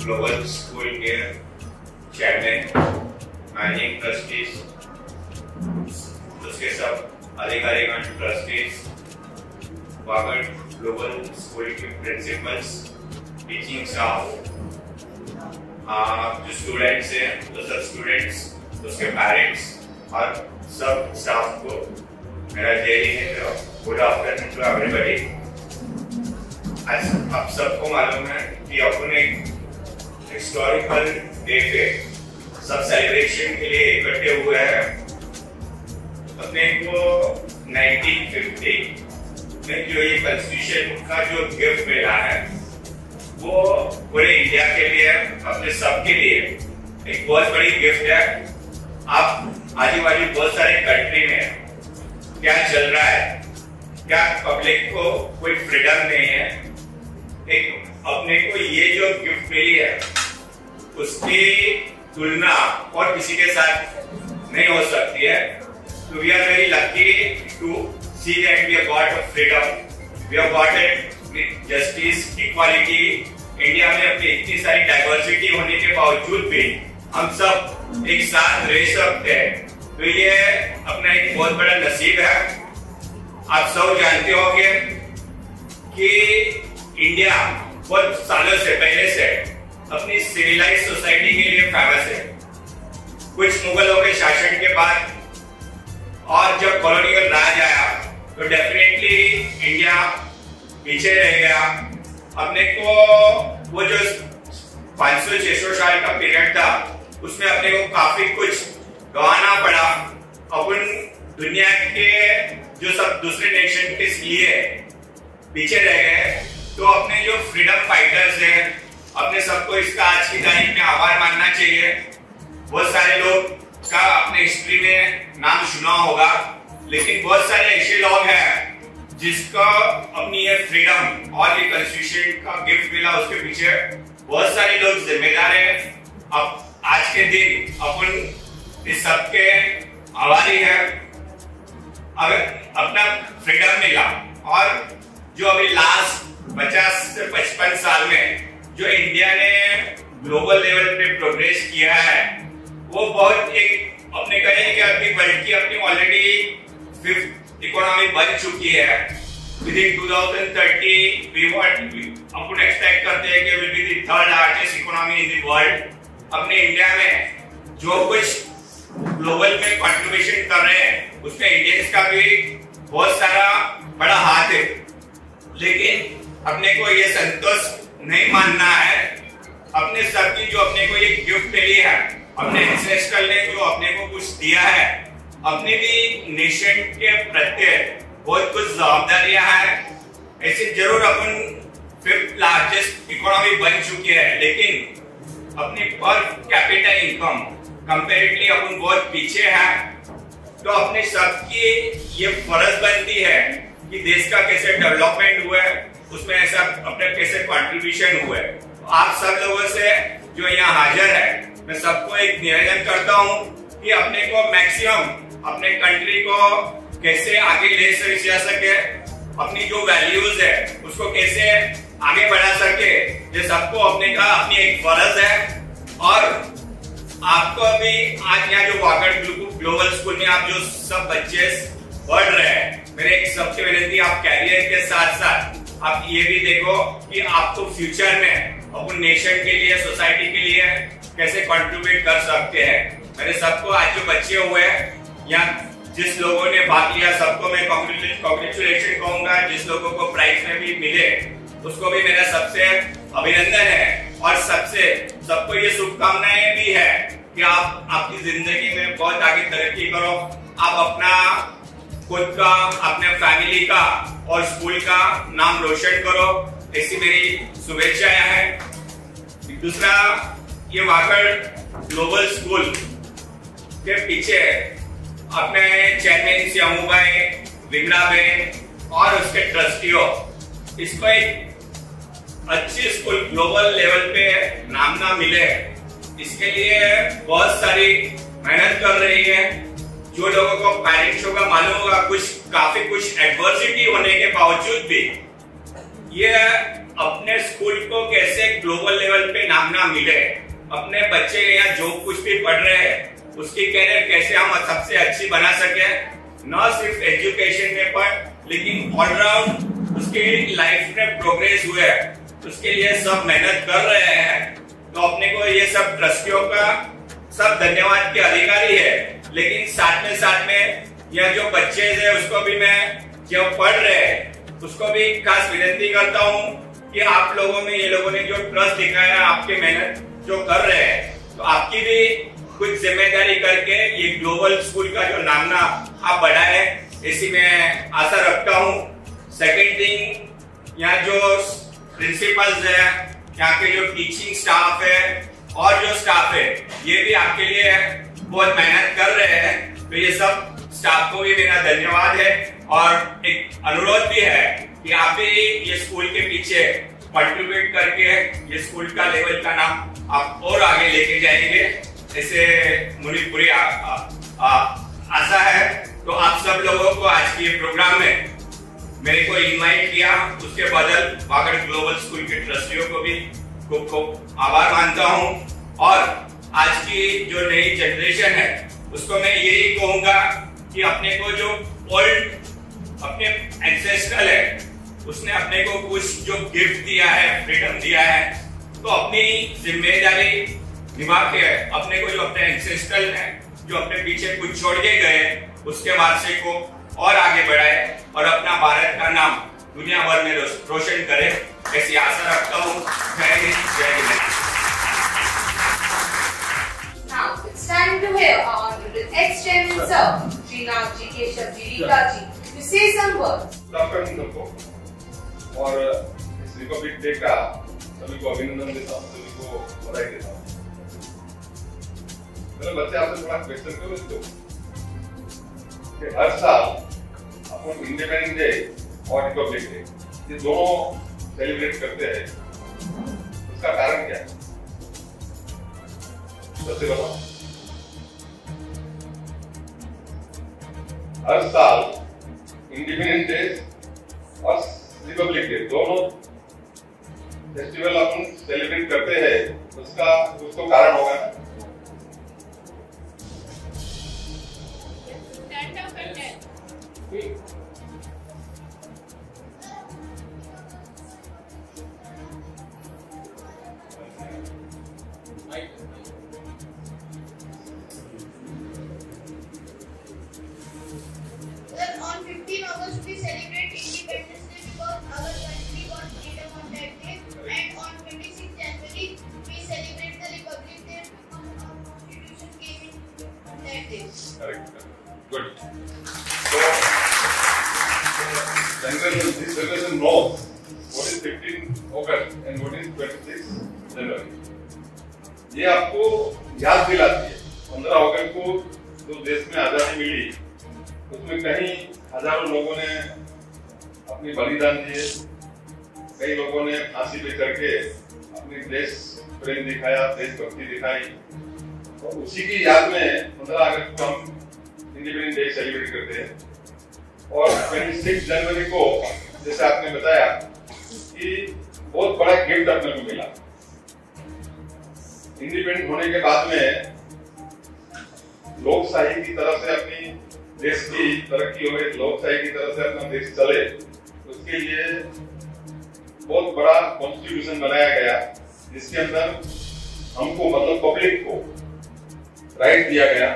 Global School के chairman, managing trustees, उसके सब अधिकारीगण, trustees, Vagad global school के principles, teaching staff, जो students हैं, तो सब students, उसके पेरेंट्स और सब स्टाफ को मेरा जय हिंद, गुड आफ्टरनून टू एवरीबॉडी। आज आप सबको मालूम है कि अपन एक हिस्टोरिकल डे पे सब सेलिब्रेशन के लिए इकट्ठे हुए हैं। अपने को 1950 में जो ये कॉन्स्टिट्यूशन का जो गिफ्ट मिला है वो पूरे इंडिया के लिए, अपने सबके लिए एक बहुत बड़ी गिफ्ट है। आप आजू बाजू बहुत सारे कंट्री में क्या चल रहा है, क्या पब्लिक को कोई फ्रीडम नहीं है, एक अपने को ये जो गिफ्ट मिली है उसकी तुलना और किसी के साथ नहीं हो सकती है। तो we are very lucky to see that we have got a freedom, we have got it justice, equality. India में अपनी इतनी सारी डाइवर्सिटी होने के बावजूद भी हम सब एक साथ रह सकते हैं, तो ये अपना एक बहुत बड़ा नसीब है। आप सब जानते होंगे कि इंडिया बहुत सालों से पहले से अपनी सिविलाइज सोसाइटी के लिए फेमस है। कुछ मुगलों के शासन के बाद और जब कॉलोनियल राज आया तो डेफिनेटली इंडिया पीछे रह गया। अपने को वो जो 500-600 साल का पीरियड था उसमें अपने को काफी कुछ गंवाना पड़ा। अपन दुनिया के जो सब दूसरे नेशन के लिए पीछे रह गए। तो अपने जो फ्रीडम फाइटर्स हैं, अपने सबको इसका आज की तारीख में आभार मानना चाहिए। बहुत सारे लोग का अपने हिस्ट्री में नाम सुना होगा, लेकिन बहुत सारे ऐसे लोग हैं जिसका अपनी ये फ्रीडम और ये कॉन्स्टिट्यूशन का गिफ्ट मिला, उसके पीछे बहुत सारे लोग जिम्मेदार हैं। अब आज के दिन अपन इस सबके आभारी है। अगर अपना फ्रीडम मिला और जो अभी लास्ट 50 से 55 साल में जो इंडिया ने ग्लोबल लेवल पे प्रोग्रेस किया है, वो बहुत एक अपने कहें कि अभी वर्ल्ड की अपनी ऑलरेडी 5th इकोनॉमी बन चुकी है। विदिन 2030 अपन एक्सपेक्ट करते हैं कि will be the 3rd largest economy in the world. अपने इंडिया में जो कुछ ग्लोबल में कंट्रीब्यूशन कर रहे हैं उसमें इंडियंस का भी बहुत सारा बड़ा हाथ है, लेकिन अपने को ये संतोष नहीं मानना है। अपने सबकी जो अपने को ये गिफ्ट मिली है, अपने एंसेस्टर ने जो अपने को कुछ दिया है, अपने भी नेशन के प्रति बहुत कुछ जवाबदारियां हैं। ऐसे जरूर अपन 5th लार्जेस्ट इकोनॉमी बन चुकी है, लेकिन अपनी पर कैपिटा इनकम कंपैरेटिवली अपन बहुत पीछे हैं। तो अपने सबकी ये फर्ज बनती है कि देश का कैसे डेवलपमेंट हुआ है, उसमें ऐसा अपने कैसे कंट्रीब्यूशन हुआ है। आप सब लोगों से जो यहाँ हाजिर है, मैं सबको एक निवेदन करता हूँ कि अपने को मैक्सिमम अपने कंट्री को कैसे आगे ले जा सके, अपनी जो वैल्यूज है उसको कैसे आगे बढ़ा सके, ये सबको अपने का अपनी एक फर्ज है। और आपको अभी आज यहाँ जो वाकड़ ग्लोबल स्कूल में आप जो सब बच्चे पढ़ रहे हैं, मेरे एक सबसे विनती, आप कैरियर के साथ साथ आप ये भी देखो कि आपको फ्यूचर में अपन नेशन के लिए, सोसाइटी के लिए कैसे कंट्रीब्यूट कर सकते हैं। मेरे सबको आज जो बच्चे हुए हैं या जिस लोगों ने भाग लिया, सबको मैं कांग्रेचुलेशन कहूंगा। जिस लोगों को प्राइज में भी मिले उसको भी मेरा सबसे अभिनंदन है। और सबको ये शुभकामनाएं भी है कि आप आपकी जिंदगी में बहुत आगे तरक्की करो, आप अपना खुद का, अपने फैमिली का और स्कूल का नाम रोशन करो, ऐसी मेरी शुभेच्छाएं हैं। दूसरा, ये वाकड़ ग्लोबल स्कूल के पीछे अपने चेयरमैन श्यामू भाई, विमला बहन और उसके ट्रस्टियों इसको एक अच्छी स्कूल ग्लोबल लेवल पे नामना मिले, इसके लिए बहुत सारी मेहनत कर रही है। जो लोगों को पेरेंट्स का मालूम होगा, काफी कुछ एडवर्सिटी होने के बावजूद भी ये अपने स्कूल को कैसे ग्लोबल लेवल पे नामना मिले, अपने बच्चे यहाँ जो कुछ भी पढ़ रहे हैं उसकी कैरियर कैसे हम सबसे अच्छी बना सके, न सिर्फ एजुकेशन में पढ़ लेकिन ऑलराउंड उसके लाइफ में प्रोग्रेस हुए, उसके लिए सब मेहनत कर रहे हैं। तो अपने को ये सब ट्रस्टियों का सब धन्यवाद के अधिकारी है, लेकिन साथ में यह जो बच्चे हैं उसको भी मैं जो पढ़ रहे हैं उसको भी खास विनती करता हूँ कि आप लोगों में, ये लोगों ने जो ट्रस्ट दिखाया है, आपके मेहनत जो कर रहे हैं, तो आपकी भी कुछ जिम्मेदारी करके ये ग्लोबल स्कूल का जो नामना आप बढ़ाए, ऐसी मैं आशा रखता हूँ। सेकेंड थिंग, यहाँ जो प्रिंसिपल्स है, यहाँ के जो टीचिंग स्टाफ है और जो स्टाफ है ये भी आपके लिए बहुत मेहनत कर रहे हैं, तो ये सब स्टाफ को भी मेरा धन्यवाद है। और एक अनुरोध भी है कि आप भी ये स्कूल के पीछे कंट्रीब्यूट करके ये स्कूल का लेवल का नाम आप और आगे लेके जाएंगे, ऐसे मुझे पूरी आशा है। तो आप सब लोगों को आज के प्रोग्राम में मेरे को इनवाइट किया, उसके बदल वागड़ ग्लोबल स्कूल के ट्रस्टियों को भी खूब खूब आभार मानता हूँ। और आज की जो नई जनरेशन है उसको मैं यही कहूंगा कि अपने को जो ओल्ड अपने एंसेस्ट्रल है उसने अपने को कुछ जो गिफ्ट दिया है, फ्रीडम दिया है, तो अपनी जिम्मेदारी निभा के अपने को जो अपने एंसेस्ट्रल है जो अपने पीछे कुछ छोड़ के गए उसके वारसे को और आगे बढ़ाए और अपना भारत का नाम दुनिया भर में रोशन करे, ऐसी आशा रखता हूँ। जय हिंद, जय Hind. Now it's time to hear our Honorable Ex-Chairman Sir, Shri Navji Keshav Ji Rikaji, to say some words. और इस रिपब्लिक डे का सभी को अभिनंदन देता हूँ, सभी को बधाई देता हूँ। मेरे बच्चे आपसे थोड़ा क्वेश्चन करो इसको कि हर साल अपन इंडिपेंडेंस डे और रिपब्लिक डे ये दोनों सेलिब्रेट करते हैं, उसका कारण क्या है? सबसे बताओ। हर साल इंडिपेंडेंस डे और रिपब्लिक डे दोनों फेस्टिवल अपन सेलिब्रेट करते हैं, उसका उसको कारण होगा ना? On 15 August we celebrate Independence Day because our country got freedom on that day, and on 26 January we celebrate the Republic Day because our Constitution came in on that day. Correct. Good. So this generation knows what is 15 August and what is 26 January. ये आपको याद दिलाती है 15 अगस्त को जो देश में आजादी मिली उसमें कहीं हजारों लोगों ने अपनी बलिदान दिए, कई लोगों ने फांसी पे चढ़ के अपनी देश प्रेम दिखाया, देशभक्ति दिखाई। और उसी की याद में 15 अगस्त को हम इंडिपेंडेंस डे सेलिब्रेट करते हैं। और 26 जनवरी को जैसे आपने बताया कि बहुत बड़ा गिफ्ट अपने को मिला। इंडिपेंडेंट होने के बाद में लोकशाही की तरफ से अपनी देश की तरक्की हो, लोकशाही की तरफ से अपना देश चले, उसके लिए बहुत बड़ा कॉन्स्टिट्यूशन बनाया गया जिसके अंदर हमको मतलब पब्लिक को राइट दिया गया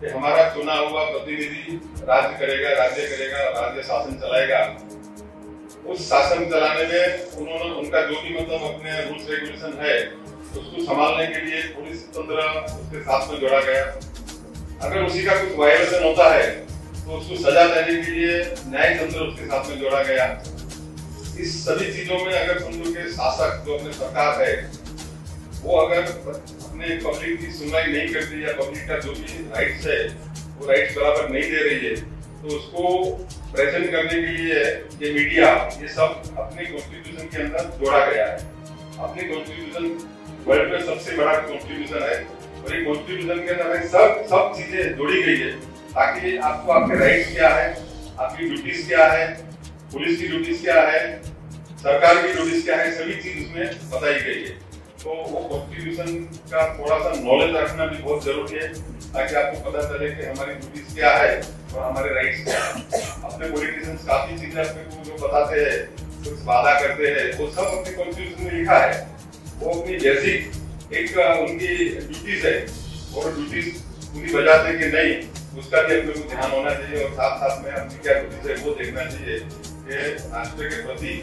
कि हमारा चुना हुआ प्रतिनिधि राज्य करेगा, राज्य शासन चलाएगा। उस शासन चलाने में उन्होंने उनका जो भी मतलब अपने रूल्स रेगुलेशन है उसको संभालने के लिए पुलिस तंत्र उसके साथ में जोड़ा गया। अगर उसी का कुछ वायलेशन होता है तो उसको सजा देने के लिए न्याय तंत्र उसके साथ में जोड़ा गया। इस सभी चीजों में अगर समझो के शासक जो अपने सरकार है वो अगर अपने पब्लिक की सुनवाई नहीं करती या पब्लिक का जो भी राइट्स है वो राइट्स बराबर नहीं दे रही है तो उसको प्रेजेंट करने के लिए ये मीडिया ये सब अपने कॉन्स्टिट्यूशन के अंदर जोड़ा गया है। अपनी कॉन्स्टिट्यूशन वर्ल्ड में सबसे बड़ा कॉन्स्टिट्यूशन है और ये कॉन्स्टिट्यूशन के अंदर सब चीजें जोड़ी गई है ताकि आपको आपके राइट्स क्या है, आपकी ड्यूटीज क्या है, पुलिस की ड्यूटीज क्या है, सरकार की ड्यूटीज क्या है, सभी चीज उसमें बताई गई है। तो वो कॉन्स्टिट्यूशन का थोड़ा सा नॉलेज रखना भी बहुत जरूरी है ताकि आपको पता चले कि हमारी ड्यूटीज क्या है और हमारे राइट्स क्या है। अपने पॉलिटिशियंस काफी चीजें अपने को जो बताते हैं, कुछ वादा करते हैं, वो सब अपने कॉन्स्टिट्यूशन में लिखा है। वो अपनी बेसिक एक उनकी ड्यूटीज है और ड्यूटीज पूरी बजाते कि नहीं उसका भी अपने को ध्यान होना चाहिए और साथ साथ में अपनी क्या ड्यूटीज है वो देखना चाहिए कि राष्ट्र के प्रति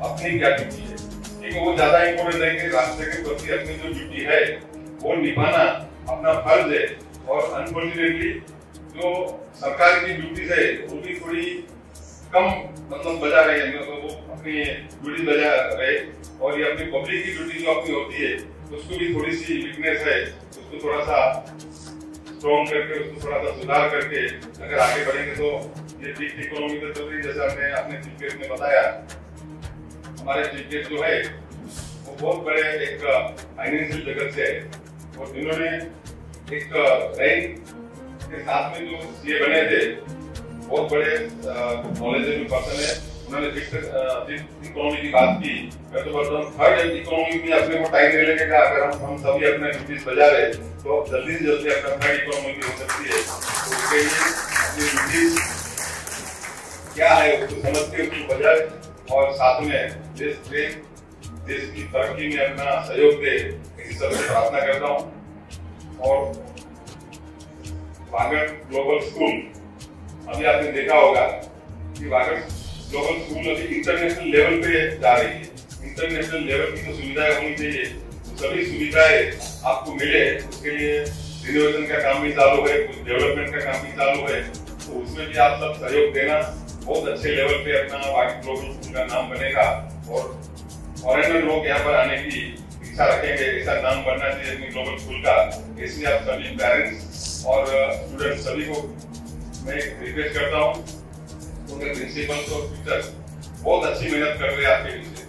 अपनी क्या ड्यूटी है। क्योंकि वो ज्यादा इम्पोर्टेंट है कि राष्ट्र के प्रति अपनी जो ड्यूटी है वो निभाना अपना फर्ज है। और अनफॉर्चुनेटली जो सरकार की ड्यूटीज है वो भी थोड़ी कम मतलब बजा रहे हैं, वो अपनी ड्यूटी बजा रहे, और ये अपनी पब्लिक की ड्यूटी जो अपनी होती है उसको भी थोड़ी सी वीकनेस है, उसको थोड़ा सा स्ट्रॉन्ग करके, उसको थोड़ा सा सुधार करके अगर आगे बढ़ेंगे तो ये ठीक इकोनॉमी तो चल रही है। जैसे हमने अपने चीफ गेस्ट में बताया, हमारे चीफ गेस्ट जो है वो बहुत बड़े एक फाइनेंशियल जगत से है, और जिन्होंने एक रैंक के साथ में जो सीए बने थे, बहुत बड़े नॉलेजेबल पर्सन है। उन्होंने जिस इकोनॉमी की बात की, मैं तो बोलता हूँ हर इकोनॉमी में अपने को टाइम नहीं लगेगा। अगर हम सभी अपने ड्यूटीज बजा रहे तो जल्दी से जल्दी अपना थर्ड इकोनॉमी हो सकती है। तो उसके लिए अपनी ड्यूटीज क्या है उसको समझ के उसको बजाए, और साथ में देश की तरक्की में अपना सहयोग दे, इसी सबसे प्रार्थना करता हूँ। और वागड़ ग्लोबल स्कूल, अभी आपने देखा होगा कि वागड़ ग्लोबल स्कूल अभी इंटरनेशनल लेवल पे जा रही है। इंटरनेशनल लेवल की जो सुविधाएं होनी चाहिए, तो सभी सुविधाएं आपको मिले, उसके लिए रिनोवेशन का काम भी चालू है, कुछ डेवलपमेंट का काम भी चालू है। तो उसमें भी आप सब सहयोग देना, बहुत अच्छे लेवल पे अपना वागड़ ग्लोबल स्कूल का नाम बनेगा, और फॉरेनर लोग यहाँ पर आने की इच्छा रखेंगे, ऐसा नाम बनना चाहिए अपनी ग्लोबल स्कूल का। इसलिए आप सभी पेरेंट्स और स्टूडेंट सभी को मैं रिक्वेस्ट करता हूँ, उनके प्रिंसिपल्स और टीचर्स बहुत अच्छी मेहनत कर रहे हैं आपके पीछे,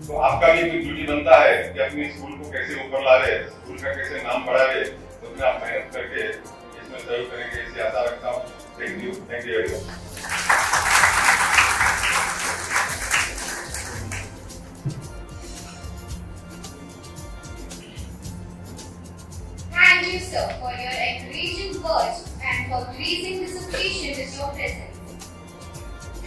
तो आपका भी कोई ड्यूटी बनता है कि अपनी स्कूल को कैसे ऊपर ला रहे, स्कूल का कैसे नाम बढ़ा रहे, तो उसमें आप मेहनत करके इसमें सहयोग करेंगे, इसे आशा रखता हूँ। Thank you very much. Thank you, sir, for your encouraging words and for gracing this occasion with your presence.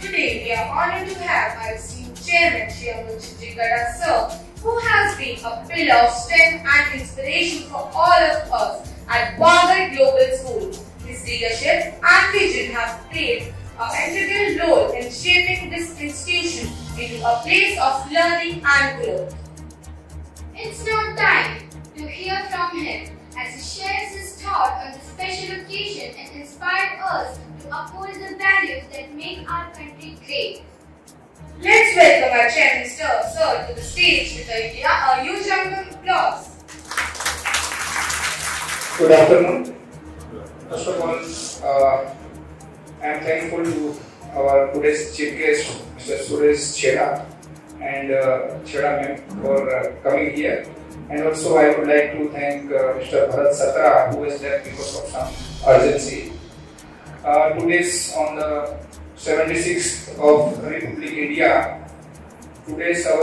Today, we are honored to have our esteemed chairman, Shri Amul Chittikara sir, who has been a pillar of strength and inspiration for all of us at Wagar Global School. His leadership and vision have played an integral role in shaping this institution into a place of learning and growth. It's now time to hear from him as he shares his thought on this special occasion and inspired us to uphold the values that make our country great. Let's welcome our chairman, sir, to the stage with a huge round of applause. Good afternoon. First of all, I am thankful to our today's chief guest, Mr. Suresh Chheda and Chheda ma'am for coming here. And also I would like to thank Mr. Bharat Satra, who is there because of some urgency. Today is on the 76th of Republic India. Today is on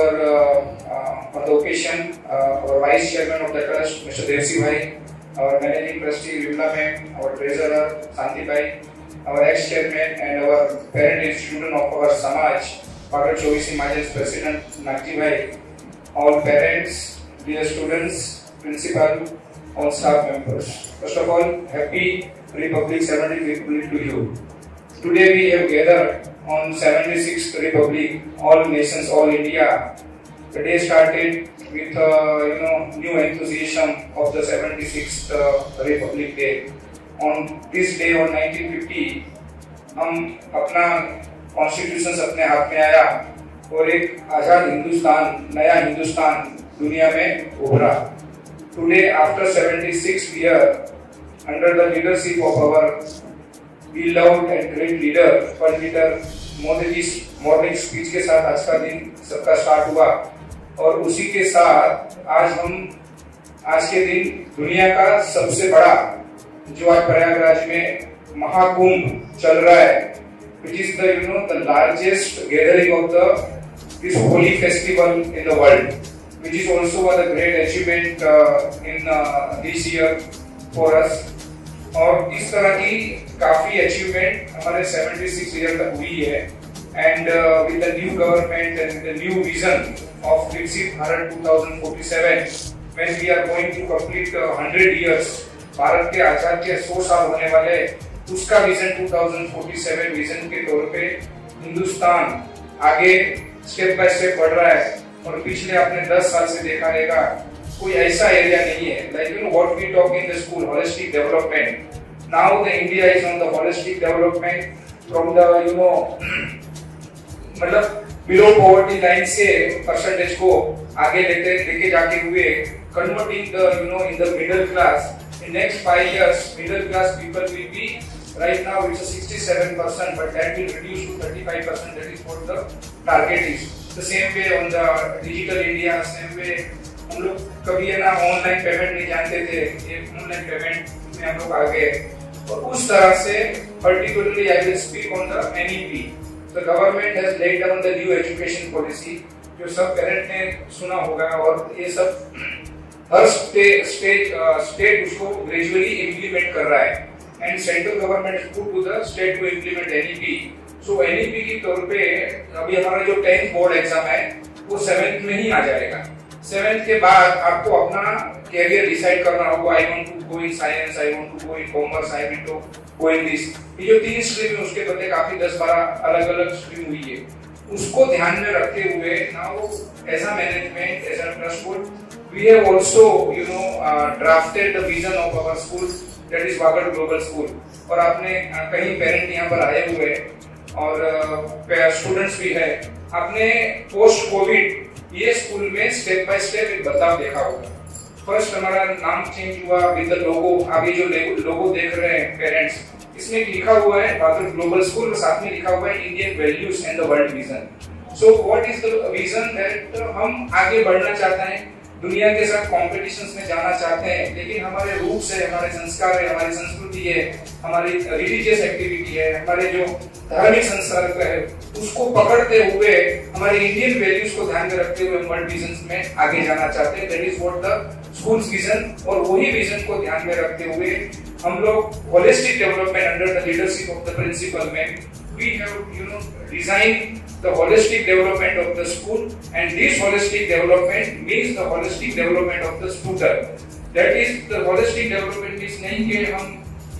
the occasion, our Vice Chairman of the Trust, Mr. Devsi Bhai, our Managing Trustee, Vimla ma'am, our Treasurer, Santi Bhai, our ex-chairman and our parent institution of our Samaj, Wagar Chowisi Majan's President, Nagji Bhai, all parents, dear students, principal, all staff members. First of all, happy Republic 70th Republic to you. Today we have gathered on 76th Republic, all nations, all India. The day started with new enthusiasm of the 76th Republic Day. On this day on 1950, हम अपना constitution अपने हाथ में आया और एक आजाद हिंदुस्तान, नया हिंदुस्तान दुनिया में उभरा. Today, after 76 years, under the leadership of our beloved and great leader, Pandit Modi ji morning speech के साथ आज का दिन सबका स्टार्ट हुआ और उसी के साथ आज के दिन दुनिया का सबसे बड़ा जो आज प्रयागराज में महाकुंभ चल रहा है, which is the largest gathering of this holy festival in the world, which is also a great achievement in this year for us. और इस तरह की काफी अचीवमेंट हमारे 76 ईयर तक हुई है. And with the new government and the new vision of Viksit Bharat 2047, when we are going to complete 100 years, Bharat के आजाद के 100 साल होने वाले, उसका विजन 2047 विजन के तौर पे हिंदुस्तान आगे स्टेप बाय स्टेप बढ़ रहा है. और पिछले अपने 10 साल से देखा रहेगा कोई ऐसा एरिया नहीं है, like what we talk in the school, holistic development. Now the India is on the holistic development from the मतलब बिलो पॉवर्टी लाइन से परसेंटेज को आगे लेके जाके हुए converting the in the middle class. In next 5 years, middle class people will be, right now it's a 67%, but that will reduce to 35%. That is what the target is. The same way on the digital India, same way हम लोग कभी है ना online payment नहीं जानते थे, ये online payment में हम लोग आ गए। और उस तरह से particularly I will speak on the NEP. The government has laid down the new education policy, जो सब पेरेंट ने सुना होगा, और ये सब हर स्टेट उसको ग्रेजुअली इम्प्लीमेंट कर रहा है, and central government is put to the state to implement NEP. So NEP की तौर पे अभी हमारा जो 10th बोर्ड एग्जाम है वो 7th में ही आ जाएगा। 7th के बाद आपको अपना कैरियर डिसाइड करना होगा। I want to go in science, I want to go in commerce, I want to go in this. ये जो 3 स्ट्रीम है उसके बदले काफी 10-12 अलग-अलग स्ट्रीम हुई है। उसको ध्यान में रखते हुए now as a management, as a trust board, we have also drafted the vision of our school, that is Wagad Global School। और आपने कहीं पेरेंट यहाँ पर आए हुए और स्टूडेंट्स भी है, आपने पोस्ट कोविड ये स्कूल में स्टेप बाय स्टेप एक बदलाव देखा होगा। फर्स्ट हमारा नाम चेंज हुआ विद द लोगो। अभी जो लोगो देख रहे हैं पेरेंट्स, इसमें लिखा हुआ है वागड ग्लोबल स्कूल, साथ में लिखा हुआ है Indian values and the world vision. So what is the vision? That हम आगे बढ़ना चाहते हैं, दुनिया के साथ कॉम्पिटिशंस में जाना चाहते हैं, लेकिन हमारे रूट्स है, हमारे संस्कार है, हमारी संस्कृति है, हमारी रिलीजियस एक्टिविटी है, हमारे जो धार्मिक संस्कार है, उसको पकड़ते हुए हमारे इंडियन वैल्यूज को ध्यान में रखते हुए वर्ल्ड विजन में आगे जाना चाहते हैं। That is what the schools vision. और वही विजन को ध्यान में रखते हुए हम लोग holistic development under the leadership of the principal में we have designed the holistic development of the school, and this holistic development means the holistic development of the student। that is the holistic development means नहीं कि हम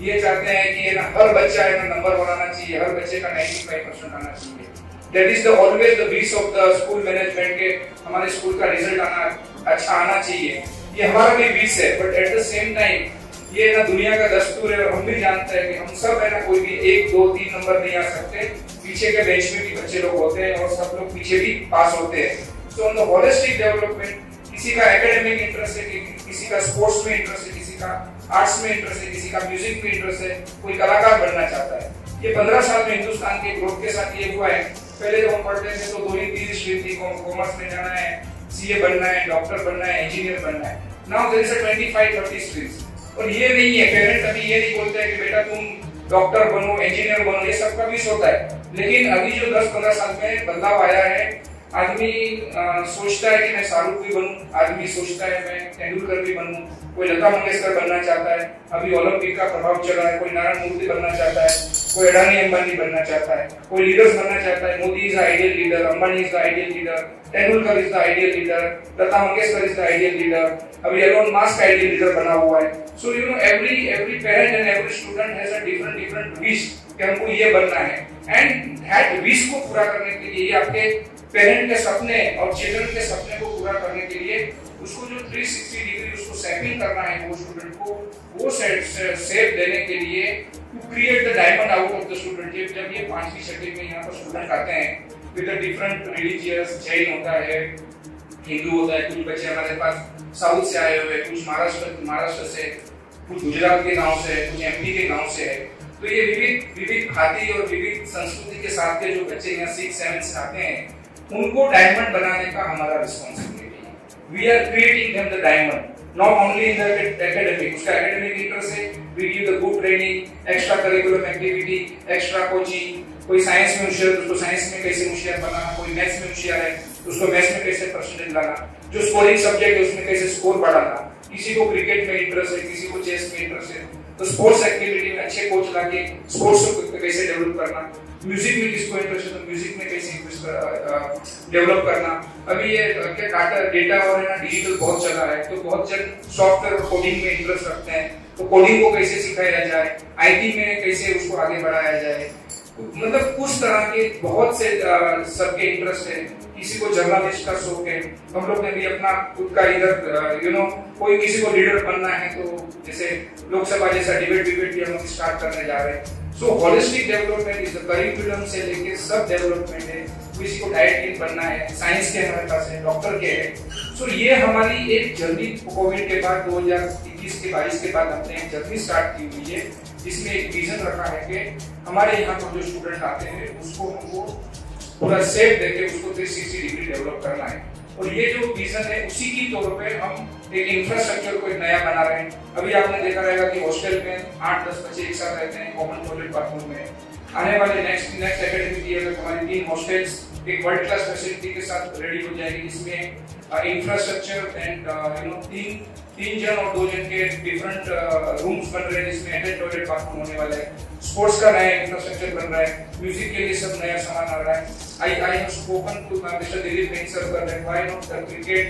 ये चाहते हैं कि ना हर बच्चा है ना नंबर बनाना चाहिए, हर बच्चे का 95% आना चाहिए। that is the always the wish of the school management के हमारे स्कूल का रिजल्ट अच्छा आना चाहिए, ये हमारा भी विश है। But at the same time ये ना दुनिया का दस्तूर है, और हम भी जानते हैं कि हम सब है ना कोई भी 1, 2, 3 नंबर नहीं आ सकते। पीछे के बेंच में भी बच्चे लोग होते हैं और सब लोग पीछे भी पास होते हैं। So on the holistic development, किसी का एकेडमिक इंटरेस्ट है, किसी का स्पोर्ट्स में इंटरेस्ट है, किसी का आर्ट्स में इंटरेस्ट है, किसी का म्यूजिक में इंटरेस्ट है, कोई कलाकार बनना चाहता है। ये 15 साल में हिंदुस्तान के ग्रोथ के साथ ये हुआ है। पहले जब हम पढ़ते थे तो 2-3 स्ट्रीम थी, कॉमर्स में जाना है, सीए बनना है, डॉक्टर बनना है, इंजीनियर बनना है। Now there is a 25-30 streams. और ये नहीं है, पेरेंट अभी ये नहीं बोलते हैं कि बेटा तुम डॉक्टर बनो, इंजीनियर बनो, ये सबका विश होता है। लेकिन अभी जो 10-15 साल में बदलाव आया है, आदमी सोचता है कि मैं शाहरुख भी बनूं, आदमी सोचता है मैं तेंदुलकर भी बनूं, कोई लता मंगेशकर बनना चाहता है, अभी ओलंपिक का प्रभाव चला है, कोई नारायण मूर्ति बनना चाहता है, कोई अडानी अंबानी बनना चाहता है, कोई लीडर्स बनना चाहता है। Modi is the ideal leader, Ambani is the ideal leader, Tendulkar is the ideal leader, Lata Mangeshkar is the ideal leader, अभी एलोन मस्क आइडियल लीडर बना हुआ है। सो every parent and every student has a different wish कि हमको ये बनना है, एंड दैट विश को पूरा करने के लिए, आपके पेरेंट के सपने और चिल्ड्रन के सपने को पूरा करने के लिए उसको जो 360 डिग्री उसको सेपिंग करना है, वो स्टूडेंट को वो शेप देने के लिए to create the diamond out of the student. जब ये 5वीं 6वीं में यहाँ पर स्टूडेंट आते हैं with the different religious, Jain होता है, हिंदू होता है, कुछ बच्चे हमारे पास साउथ से आए हुए, कुछ महाराष्ट्र से, कुछ गुजरात के गांव से, कुछ एमपी के गांव से है। तो ये विविध खाती और विविध संस्कृति के साथ के जो बच्चे यहाँ 6-7 से आते हैं, उनको डायमंड बनाने का हमारा रिस्पॉन्सिबिलिटी है। We are creating them the diamond, not only in the academic. उसका एकेडमिक इंटरेस्ट है, we give the good training, extra curriculum activity, extra coaching. कोई साइंस में होशियार, उसको साइंस में कैसे होशियार बनाना, कोई मैथ्स में होशियार है, उसको मैथ्स में कैसे परसेंटेज लाना, जो स्कोरिंग सब्जेक्ट है उसमें कैसे स्कोर बढ़ाना, किसी को क्रिकेट में इंटरेस्ट है, किसी को चेस में इंटरेस्ट है, तो स्पोर्ट्स एक्टिविटी में अच्छे कोच लाके स्पोर्ट्स को कैसे डेवलप करना, म्यूजिक में किसको इंटरेस्ट है तो म्यूजिक में कैसे डेवलप करना। अभी ये क्या डेटा और है ना डिजिटल बहुत चला है, तो बहुत जन सॉफ्टवेयर और कोडिंग में इंटरेस्ट रखते हैं, तो कोडिंग को कैसे सिखाया जाए, आईटी में कैसे उसको आगे बढ़ाया जाए। मतलब उस तरह के बहुत से सबके इंटरेस्ट है। किसी को जर्नलिस्ट का शौक है, हम लोग ने भी अपना खुद का इधर कोई किसी को लीडर बनना है तो जैसे लोकसभा जैसा डिबेट भी हम स्टार्ट करने जा रहे हैं। So holistic development is the curriculum से लेके सब डेवलपमेंट है। किसी को डायरेक्टर बनना है, साइंस के हमारे पास है, डॉक्टर के है। सो ये हमारी एक जर्नी कोविड के बाद 2021 के 22 के बाद हमने एक जर्नी स्टार्ट की हुई है, जिसमें एक विजन रखा है कि हमारे यहाँ पर जो स्टूडेंट आते हैं उसको हमको पूरा सेफ देके उसको 360 डिग्री डेवलप करना है। और ये जो विजन है उसी की तौर पे हम एक इंफ्रास्ट्रक्चर को एक नया बना रहे हैं। अभी आपने देखा रहेगा कि हॉस्टल में 8-10 बच्चे एक साथ रहते हैं कॉमन टॉयलेट बाथरूम में। आने वाले नेक्स्ट एकेडमिक ईयर में हमारी 3 हॉस्टल्स एक वर्ल्ड क्लास फैसिलिटी के साथ रेडी हो जाएगी, जिसमें इंफ्रास्ट्रक्चर एंड तीन जन और 2 जन के डिफरेंट रूम्स बन रहे हैं, जिसमें अटैच टॉयलेट बाथरूम होने वाला है। स्पोर्ट्स का नया इंफ्रास्ट्रक्चर बन रहा है, म्यूजिक के लिए सब नया सामान आ रहा है। I have spoken to Mr. Dilip Singh sir that why not the cricket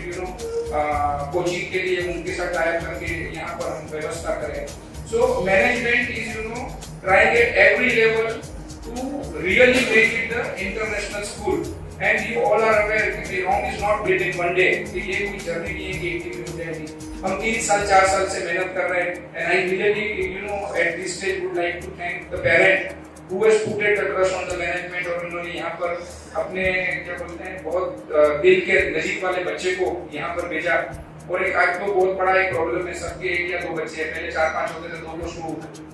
coaching के लिए उनके साथ टाई अप करके यहाँ पर हम व्यवस्था करें। So management is trying at every level to really make it the international school, and you all are aware that the Rome is not built in one day। ये कोई जर्नी नहीं है कि एक दिन में हो जाएगी। हम 3 साल 4 साल से मेहनत कर रहे हैं, and I really at this stage would like to thank the parent who has put the trust on the management, और उन्होंने यहाँ पर अपने क्या बोलते हैं बहुत दिल के नजीक वाले बच्चे को यहाँ पर भेजा। और एक आज तो बहुत बड़ा एक प्रॉब्लम है, सबके 1 या 2 बच्चे हैं। पहले 4-5 होते थे, 2 को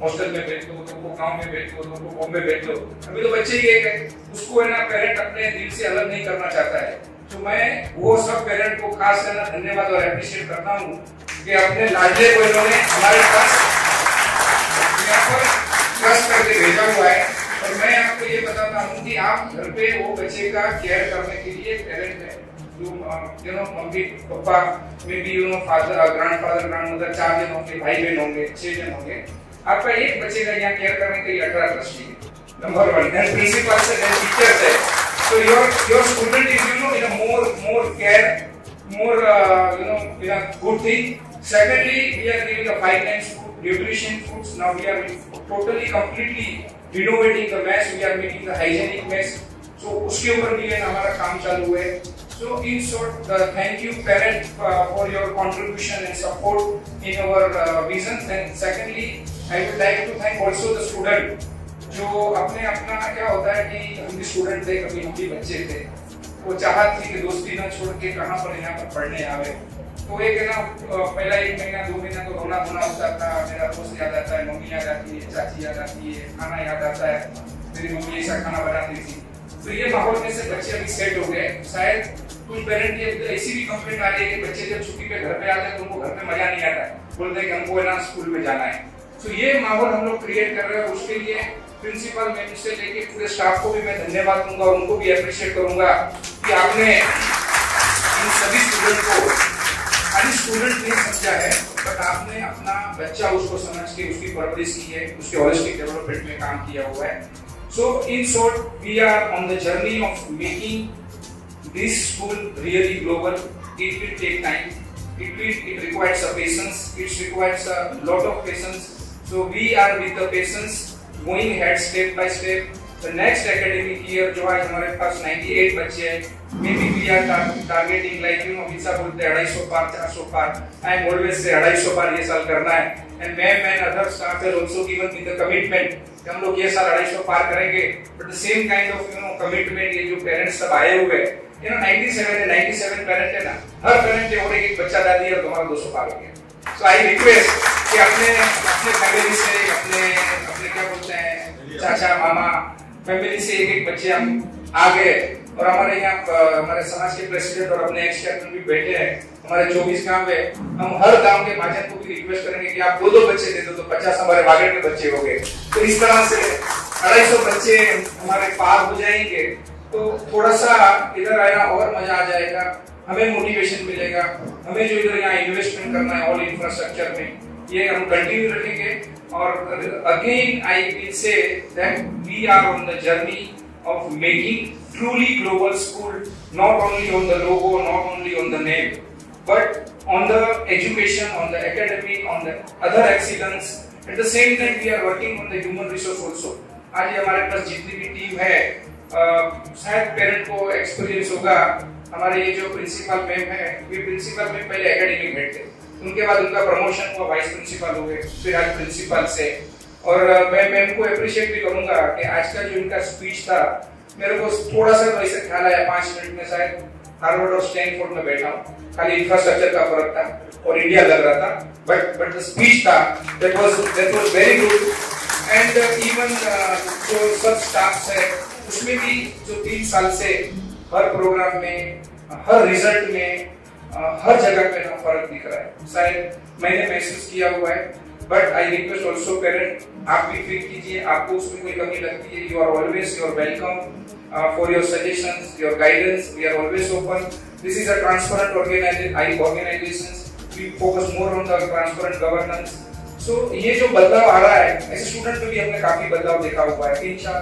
हॉस्टल में भेज दो, 2 को गांव में भेज दो, 2 को बॉम्बे भेज दो। अभी तो बच्चे ही एक है, उसको है ना पेरेंट अपने दिल से अलग नहीं करना चाहता है। तो मैं वो सब पेरेंट को खास करना धन्यवाद और अप्रिशिएट करता हूँ कि अपने लाडले को इन्होंने हमारे पास यहाँ पर ट्रस्ट करके भेजा हुआ है। और मैं आपको ये बताता हूँ कि आप घर पे वो बच्चे का केयर करने के लिए पेरेंट है, जो मम्मी पापा में भी फादर ग्रैंडफादर ग्रैंडमदर 4 जन होंगे, भाई बहन होंगे, 6 जन होंगे। आपका एक बच्चे का यहाँ केयर करने के लिए 18 ट्रस्टी है, नंबर 1। देन प्रिंसिपल से, देन टीचर्स है। So your student is in a more care, more in a good thing. Secondly, we are giving a 5 times food, nutrition foods. Now we are totally completely renovating the mess. We are making the hygienic mess. So उसके ऊपर भी हमारा काम चालू है। So in short, thank you parents for your contribution and support in our vision. And secondly, I would like to thank also the student जो अपने अपना क्या होता है कि हम भी स्टूडेंट थे, कभी हम भी बच्चे थे, वो चाहत थी कि दोस्ती ना छोड़ के कहाँ पर यहाँ पर पढ़ने आवे। तो एक है ना पहला 1 महीना 2 महीना तो रोना धोना होता था, मेरा दोस्त याद आता है, मम्मी याद आती है, चाची याद आती है, खाना याद आता है, मेरी मम्मी ऐसा खाना बनाती थी। तो ये माहौल में से बच्चे अभी सेट हो गए। शायद कुछ पेरेंट की ऐसी भी कंप्लेंट आ रही है कि बच्चे जब छुट्टी पे घर पे आते हैं तो उनको घर पे मजा नहीं आता है, बोलते हैं कि हमको ना स्कूल में जाना है। तो ये माहौल हम लोग क्रिएट कर रहे हैं। उसके लिए प्रिंसिपल मैम से लेके पूरे स्टाफ को भी मैं धन्यवाद दूंगा और उनको भी अप्रिशिएट करूंगा कि आपने इन सभी स्टूडेंट को खाली स्टूडेंट नहीं समझा है, बट आपने अपना बच्चा उसको समझ के उसकी परवरिश की है, उसके होलिस्टिक डेवलपमेंट में काम किया हुआ है। So in short, we are on the journey of making this school really global. It will take time, it requires a patience, it requires a lot of patience. So we are with the patience going ahead step by step. The next academic year जो आज हमारे पास 98 बच्चे हैं, maybe we are targeting like विसा बोलते हैं 250 पार 400 पार। I am always say 250 पार ये साल करना है। And ma'am and other staff are also given with the commitment कि हम लोग ये साल 250 पार करेंगे। But the same kind of commitment ये जो parents सब आए हुए हैं, 97 पेरेंट है ना, हर पेरेंट ने और एक बच्चा डाल दिया और तुम्हारा 200 पार हो गया। सो आई रिक्वेस्ट कि अपने फैमिली से अपने क्या बोलते हैं चाचा मामा फैमिली से एक बच्चे हम आ गए। और हमारे यहाँ हमारे समाज के प्रेसिडेंट और अपने एक्स चेयरमैन भी बैठे हैं। हमारे 24 गांव है, हम हर गांव के महाजन को भी रिक्वेस्ट करेंगे कि आप 2-2 बच्चे दे दो तो 50 हमारे बागेट के बच्चे हो गए। तो इस तरह से 250 बच्चे हमारे पार हो जाएंगे तो थोड़ा सा इधर आया और मजा आ जाएगा, हमें मोटिवेशन मिलेगा। हमें जो इधर यहाँ इन्वेस्टमेंट करना है ऑल इंफ्रास्ट्रक्चर में, ये हम कंटिन्यू रखेंगे। और again I will say that we are on the journey of making truly global school, not only on the logo, not only on the name, but on the education, on the academic, on the other excellence. At the same time, we are working on the human resource also. आज हमारे पास जितनी भी team है, शायद parent को experience होगा, हमारे ये जो प्रिंसिपल मैम है, ये प्रिंसिपल मैम पहले एकेडमिक हेड थे, उनके बाद उनका प्रमोशन हुआ, वाइस प्रिंसिपल हो गए, फिर आज प्रिंसिपल से। और मैं मैम को अप्रिशिएट भी करूंगा कि आज का जो इनका स्पीच था, मेरे को थोड़ा सा तो ऐसे ख्याल आया 5 मिनट में शायद हार्वर्ड और स्टैनफोर्ड में बैठा हूँ, खाली इंफ्रास्ट्रक्चर का फर्क था और इंडिया लग रहा था, बट द स्पीच था that was very good. And even जो सब स्टाफ है उसमें भी जो 3 साल से हर प्रोग्राम में, हर रिजल्ट में, हर जगह पे ना फर्क दिख रहा है, शायद मैंने महसूस किया हुआ है। But I request also parent, आप भी फील कीजिए, आपको उसमें कोई कमी लगती है, you are always welcome for your suggestions, your guidance, we are always open. This is a transparent organisation, we focus more on the transparent governance. So ये जो बदलाव आ रहा है, ऐसे स्टूडेंट में भी हमने काफी बदलाव देखा हुआ है। 3-4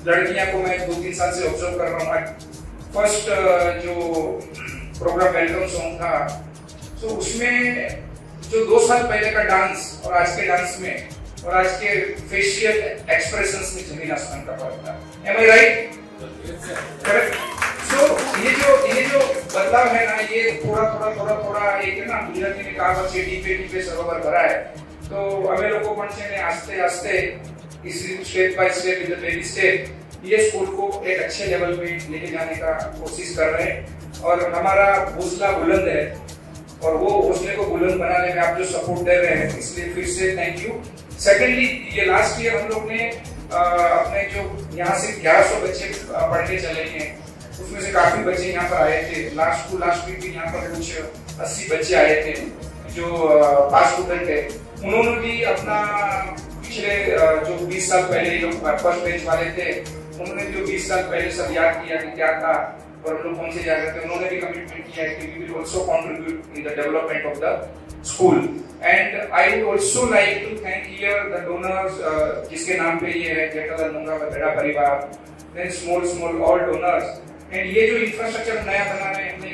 लड़कियां को मैं 2-3 साल से ऑब्जर्व कर रहा हूँ। फर्स्ट जो प्रोग्राम वेलकम सॉन्ग था, तो उसमें जो 2 साल पहले का डांस और आज के डांस में और आज के फेशियल एक्सप्रेशंस में जमीन आसमान का फर्क था। Am I right? करेक्ट। सो ये जो बदलाव है ना, ये थोड़ा एक है ना, गुजराती में कहावत है टीपे टीपे सरोवर भरा है। तो हमें लोगों ने आस्ते आस्ते इसी step by step, in the baby step, ये स्कूल को एक अच्छे लेवल पे लेके जाने का कोशिश कर रहे हैं और हमारा हौसला बुलंद है और वो हौसले को बुलंद बनाने में आप जो सपोर्ट दे रहे हैं, इसलिए फिर से थैंक यू। सेकेंडली, ये लास्ट ईयर हम लोग ने अपने जो यहाँ से 1100 बच्चे पढ़ के चले हैं, उसमें से काफी बच्चे यहाँ पर आए थे। लास्ट वीक भी यहाँ पर कुछ 80 बच्चे आए थे जो पास स्टूडेंट है। उन्होंने भी अपना पिछले जो 20 साल पहले जो फर्स्ट बेंच वाले थे, उन्होंने जो 20 साल पहले सब याद किया कि क्या था और हम लोग कौन से जा रहे थे। उन्होंने भी कमिटमेंट किया है कि we will also contribute in the development of the school. And I would also like to thank here the donors, जिसके नाम पे ये है जेठालाल मुंगा बड़ा परिवार, then small all donors. And ये जो इंफ्रास्ट्रक्चर नया बनाने हमने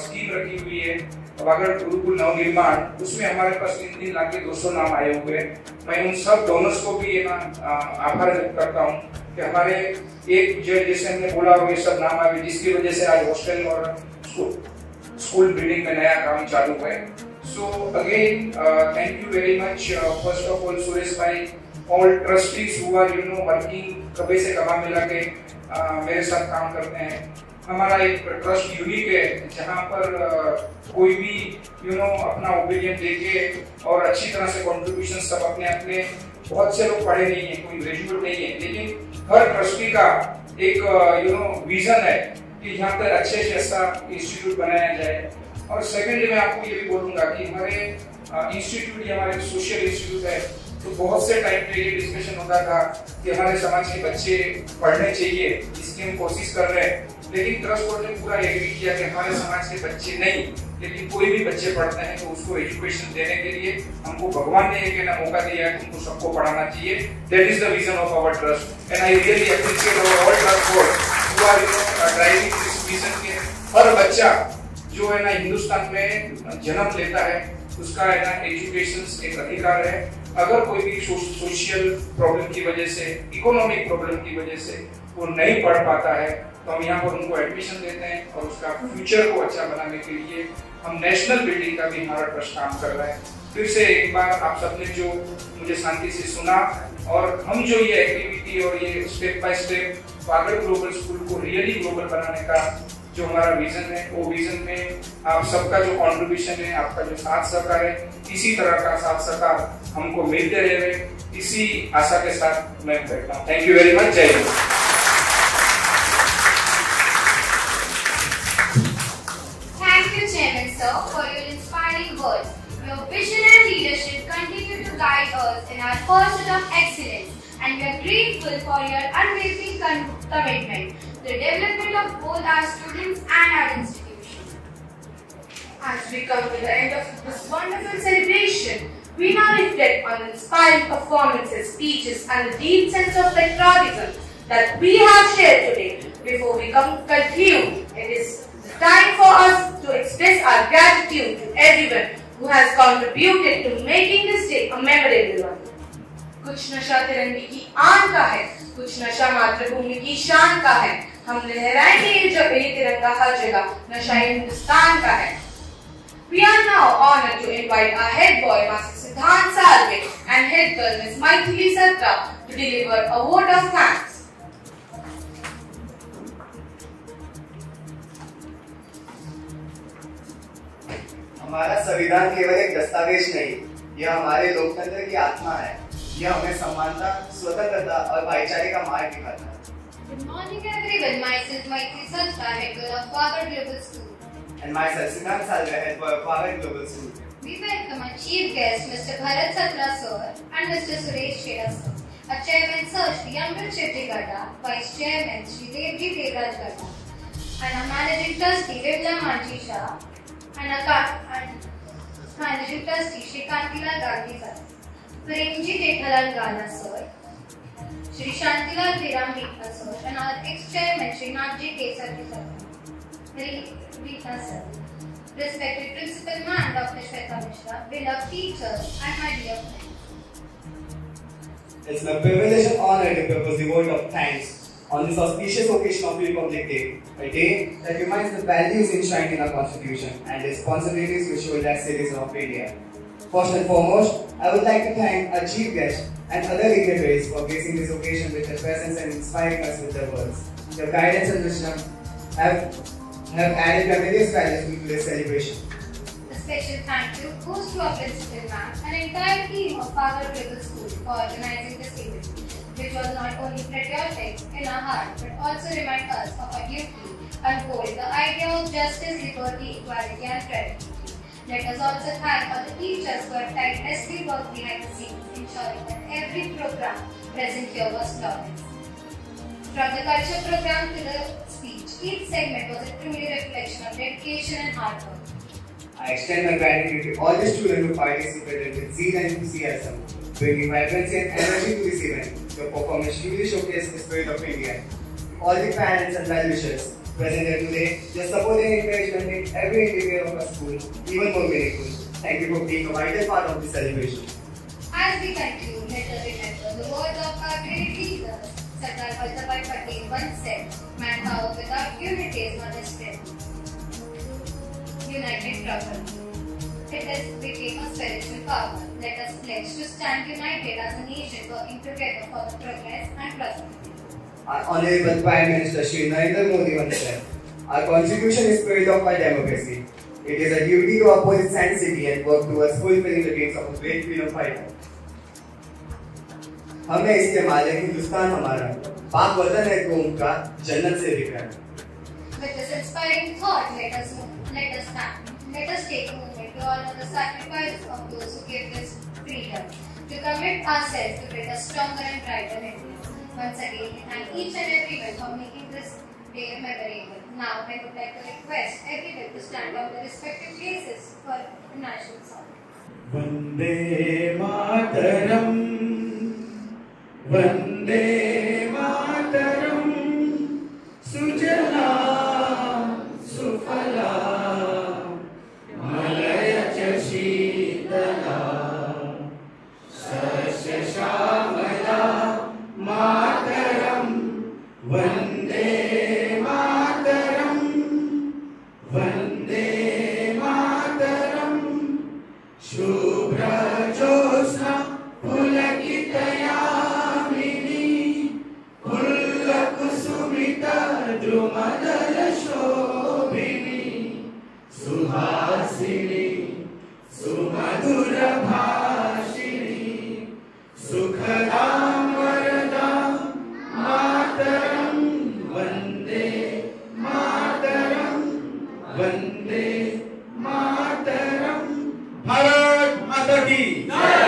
स्कीम रखी हुई है वागड़ गुरुकुल नवनिर्माण, उसमें हमारे पास 3 लाख के 200 नाम आए हुए हैं। मैं उन सब डोनर्स को भी आभार व्यक्त करता हूँ कि हमारे एक जैसे हमने बोला वो ये सब नाम आए, जिसकी वजह से आज हॉस्टल और स्कूल बिल्डिंग में नया काम चालू है। So again thank you very much first of all Suresh bhai, all trustees who are working, कभी से कमा मिला के मेरे साथ काम करते हैं। हमारा एक ट्रस्ट यूनिक है जहाँ पर कोई भी अपना ओपिनियन देके और अच्छी तरह से कंट्रीब्यूशन सब अपने बहुत से लोग पढ़े नहीं है, कोई ग्रेजुएट नहीं है, लेकिन हर ट्रस्टी का एक विजन है कि यहाँ पर अच्छे से अच्छा इंस्टीट्यूट बनाया जाए। और सेकेंडली मैं आपको ये भी बोलूंगा कि हमारे इंस्टीट्यूट, हमारे सोशल इंस्टीट्यूट है, तो बहुत से टाइम पे ये डिस्कशन होता था कि हमारे समाज के बच्चे पढ़ने चाहिए, इसकी हम कोशिश कर रहे हैं। लेकिन ट्रस्ट बोर्ड ने पूरा एग्री किया कि हमारे समाज के बच्चे नहीं, लेकिन कोई भी बच्चे पढ़ते हैं तो उसको एजुकेशन देने के लिए हमको भगवान ने एक मौका दिया है, उनको सबको पढ़ाना चाहिए। That is the vision of our trust and I really appreciate our all trust board who are driving this vision के हर बच्चा जो है ना हिंदुस्तान में जन्म लेता है उसका है ना एजुकेशन एक अधिकार है। अगर कोई भी सोशल प्रॉब्लम की वजह से, इकोनॉमिक प्रॉब्लम की वजह से वो नहीं पढ़ पाता है तो हम यहाँ पर उनको एडमिशन देते हैं और उसका फ्यूचर को अच्छा बनाने के लिए हम नेशनल बिल्डिंग का भी हमारा ट्रस्ट काम कर रहा है। फिर से एक बार आप सबने जो मुझे शांति से सुना और हम जो ये एक्टिविटी और ये step by step Vagad global school को रियली ग्लोबल बनाने का जो हमारा विजन है, वो विजन में आप सबका जो कंट्रीब्यूशन है, आपका जो साथ सहकार है, इसी तरह का साथ सहकार हमको मिलते रहे, इसी आशा के साथ मैं बैठता हूँ। Thank you very much. जय Hind. Thank you, Chairman Sir, for your inspiring words. Your vision and leadership continue to guide us in our pursuit of excellence, and we are grateful for your unwavering commitment to the development of both our students and our institution. As we come to the end of this wonderful celebration, we now reflect on the inspiring performances, speeches, and the deep sense of patriotism that we have shared today. Before we conclude, it is time for us to express our gratitude to everyone who has contributed to making this day a memorable one. कुछ नशा तिरंगे की आन का है, कुछ नशा मातृभूमि की शान का है। हम लहराएंगे जब ये तिरंगा हर जगह, नशा हिंदुस्तान का है। We are now honored to invite our head boy, Master Siddhant Salve, and head girl, Ms. Maithili Satra, to deliver a vote of thanks. हमारा संविधान केवल एक दस्तावेज नहीं, यह हमारे लोकतंत्र की आत्मा है। यह हमें समानता, स्वतंत्रता और भाईचारे का मार्ग दिखाता है। Good morning everyone. Myself Maitri Sajta, head girl of Vagar Global School. And myself Siddhant Salve, head boy of Vagar Global School. We welcome our chief guest, Mr. Bharat Satra sir and Mr. Suresh Chheda sir. Our chairman sir, Shri Amrit Shetty Gadda, vice chairman Shri Devji Devraj Gadda, and our managing trustee Vipla Manji Shah, and our managing trustee Shri Kantilal Gandhi sir, Premji Jethalal Gana sir, Shri Shantilal Viram Rita sir, and our ex-chairman Shri Nagji Kesari sir, Rita sir, respected Principal Ma'am Dr. Shweta Mishra, beloved teachers, and my dear friends. It's my privilege and honor to propose the word of thanks on this auspicious occasion of Republic Day, a day that reminds the values enshrined in our Constitution and the responsibilities which hold as citizens of India. First and foremost, I would like to thank our chief guest and other dignitaries for gracing this occasion with their presence and inspiring us with their words. Your guidance and wisdom have added tremendous value to this celebration. A special thank you goes to our principal ma'am and entire team of Vagar Global School for organizing this event, which was not only patriotic in our heart but also remind us of our duty and hold the idea of justice, liberty, equality and fraternity. Let us also thank all the teachers who have tirelessly worked behind the scenes, ensuring that every program present here was flawless. From the culture program to the speech, each segment was a truly reflection of dedication and hard work. I extend my gratitude to all the students who participated with zeal and enthusiasm, bringing vibrancy and energy to this event. Your performance truly showcased the spirit of India. All the parents and well-wishers present here today, your support and encouragement made every individual of our school even more meaningful. Thank you for being a vital part of this celebration. As we conclude, let us remember the words of our great leaders. Sardar Vallabhbhai Patel once said, "Manpower without unity is not a strength. United struggle." It has become a spiritual power. Let us pledge to stand united as a nation, working together for the progress and prosperity. Our Honorable Prime Minister Shri Narendra Modi once said, "Our Constitution is spirit of our democracy. It is a duty to uphold its sanctity and work towards fulfilling the dreams of a great freedom fighter." हमें इस्तेमाल है हिंदुस्तान हमारा, पाक वतन है कौम का, जन्नत से भी प्यारा. With this inspiring thought, let us stand. Let us take a moment to honor the sacrifices of those who gave this freedom, to commit ourselves to build a stronger and brighter India. Once again, we thank each and everyone for making this day memorable. Now, I would like to request everyone to stand on their respective places for the national song. Vande Mataram, Vande Mataram, Sujala Sufala, Malaya Chashitala, Sasya Shamala, Mataram, Vande Mataram, Vande Mataram, Shubhra Josna, Pulakitayamini, Pullakusumita, Drumadala Shobhini, Suhasini, Sumadura Bhashini, Sukhadam Varadam, Mataram, Vande Mataram, Vande Mataram. Bharat Mata Ki Jai.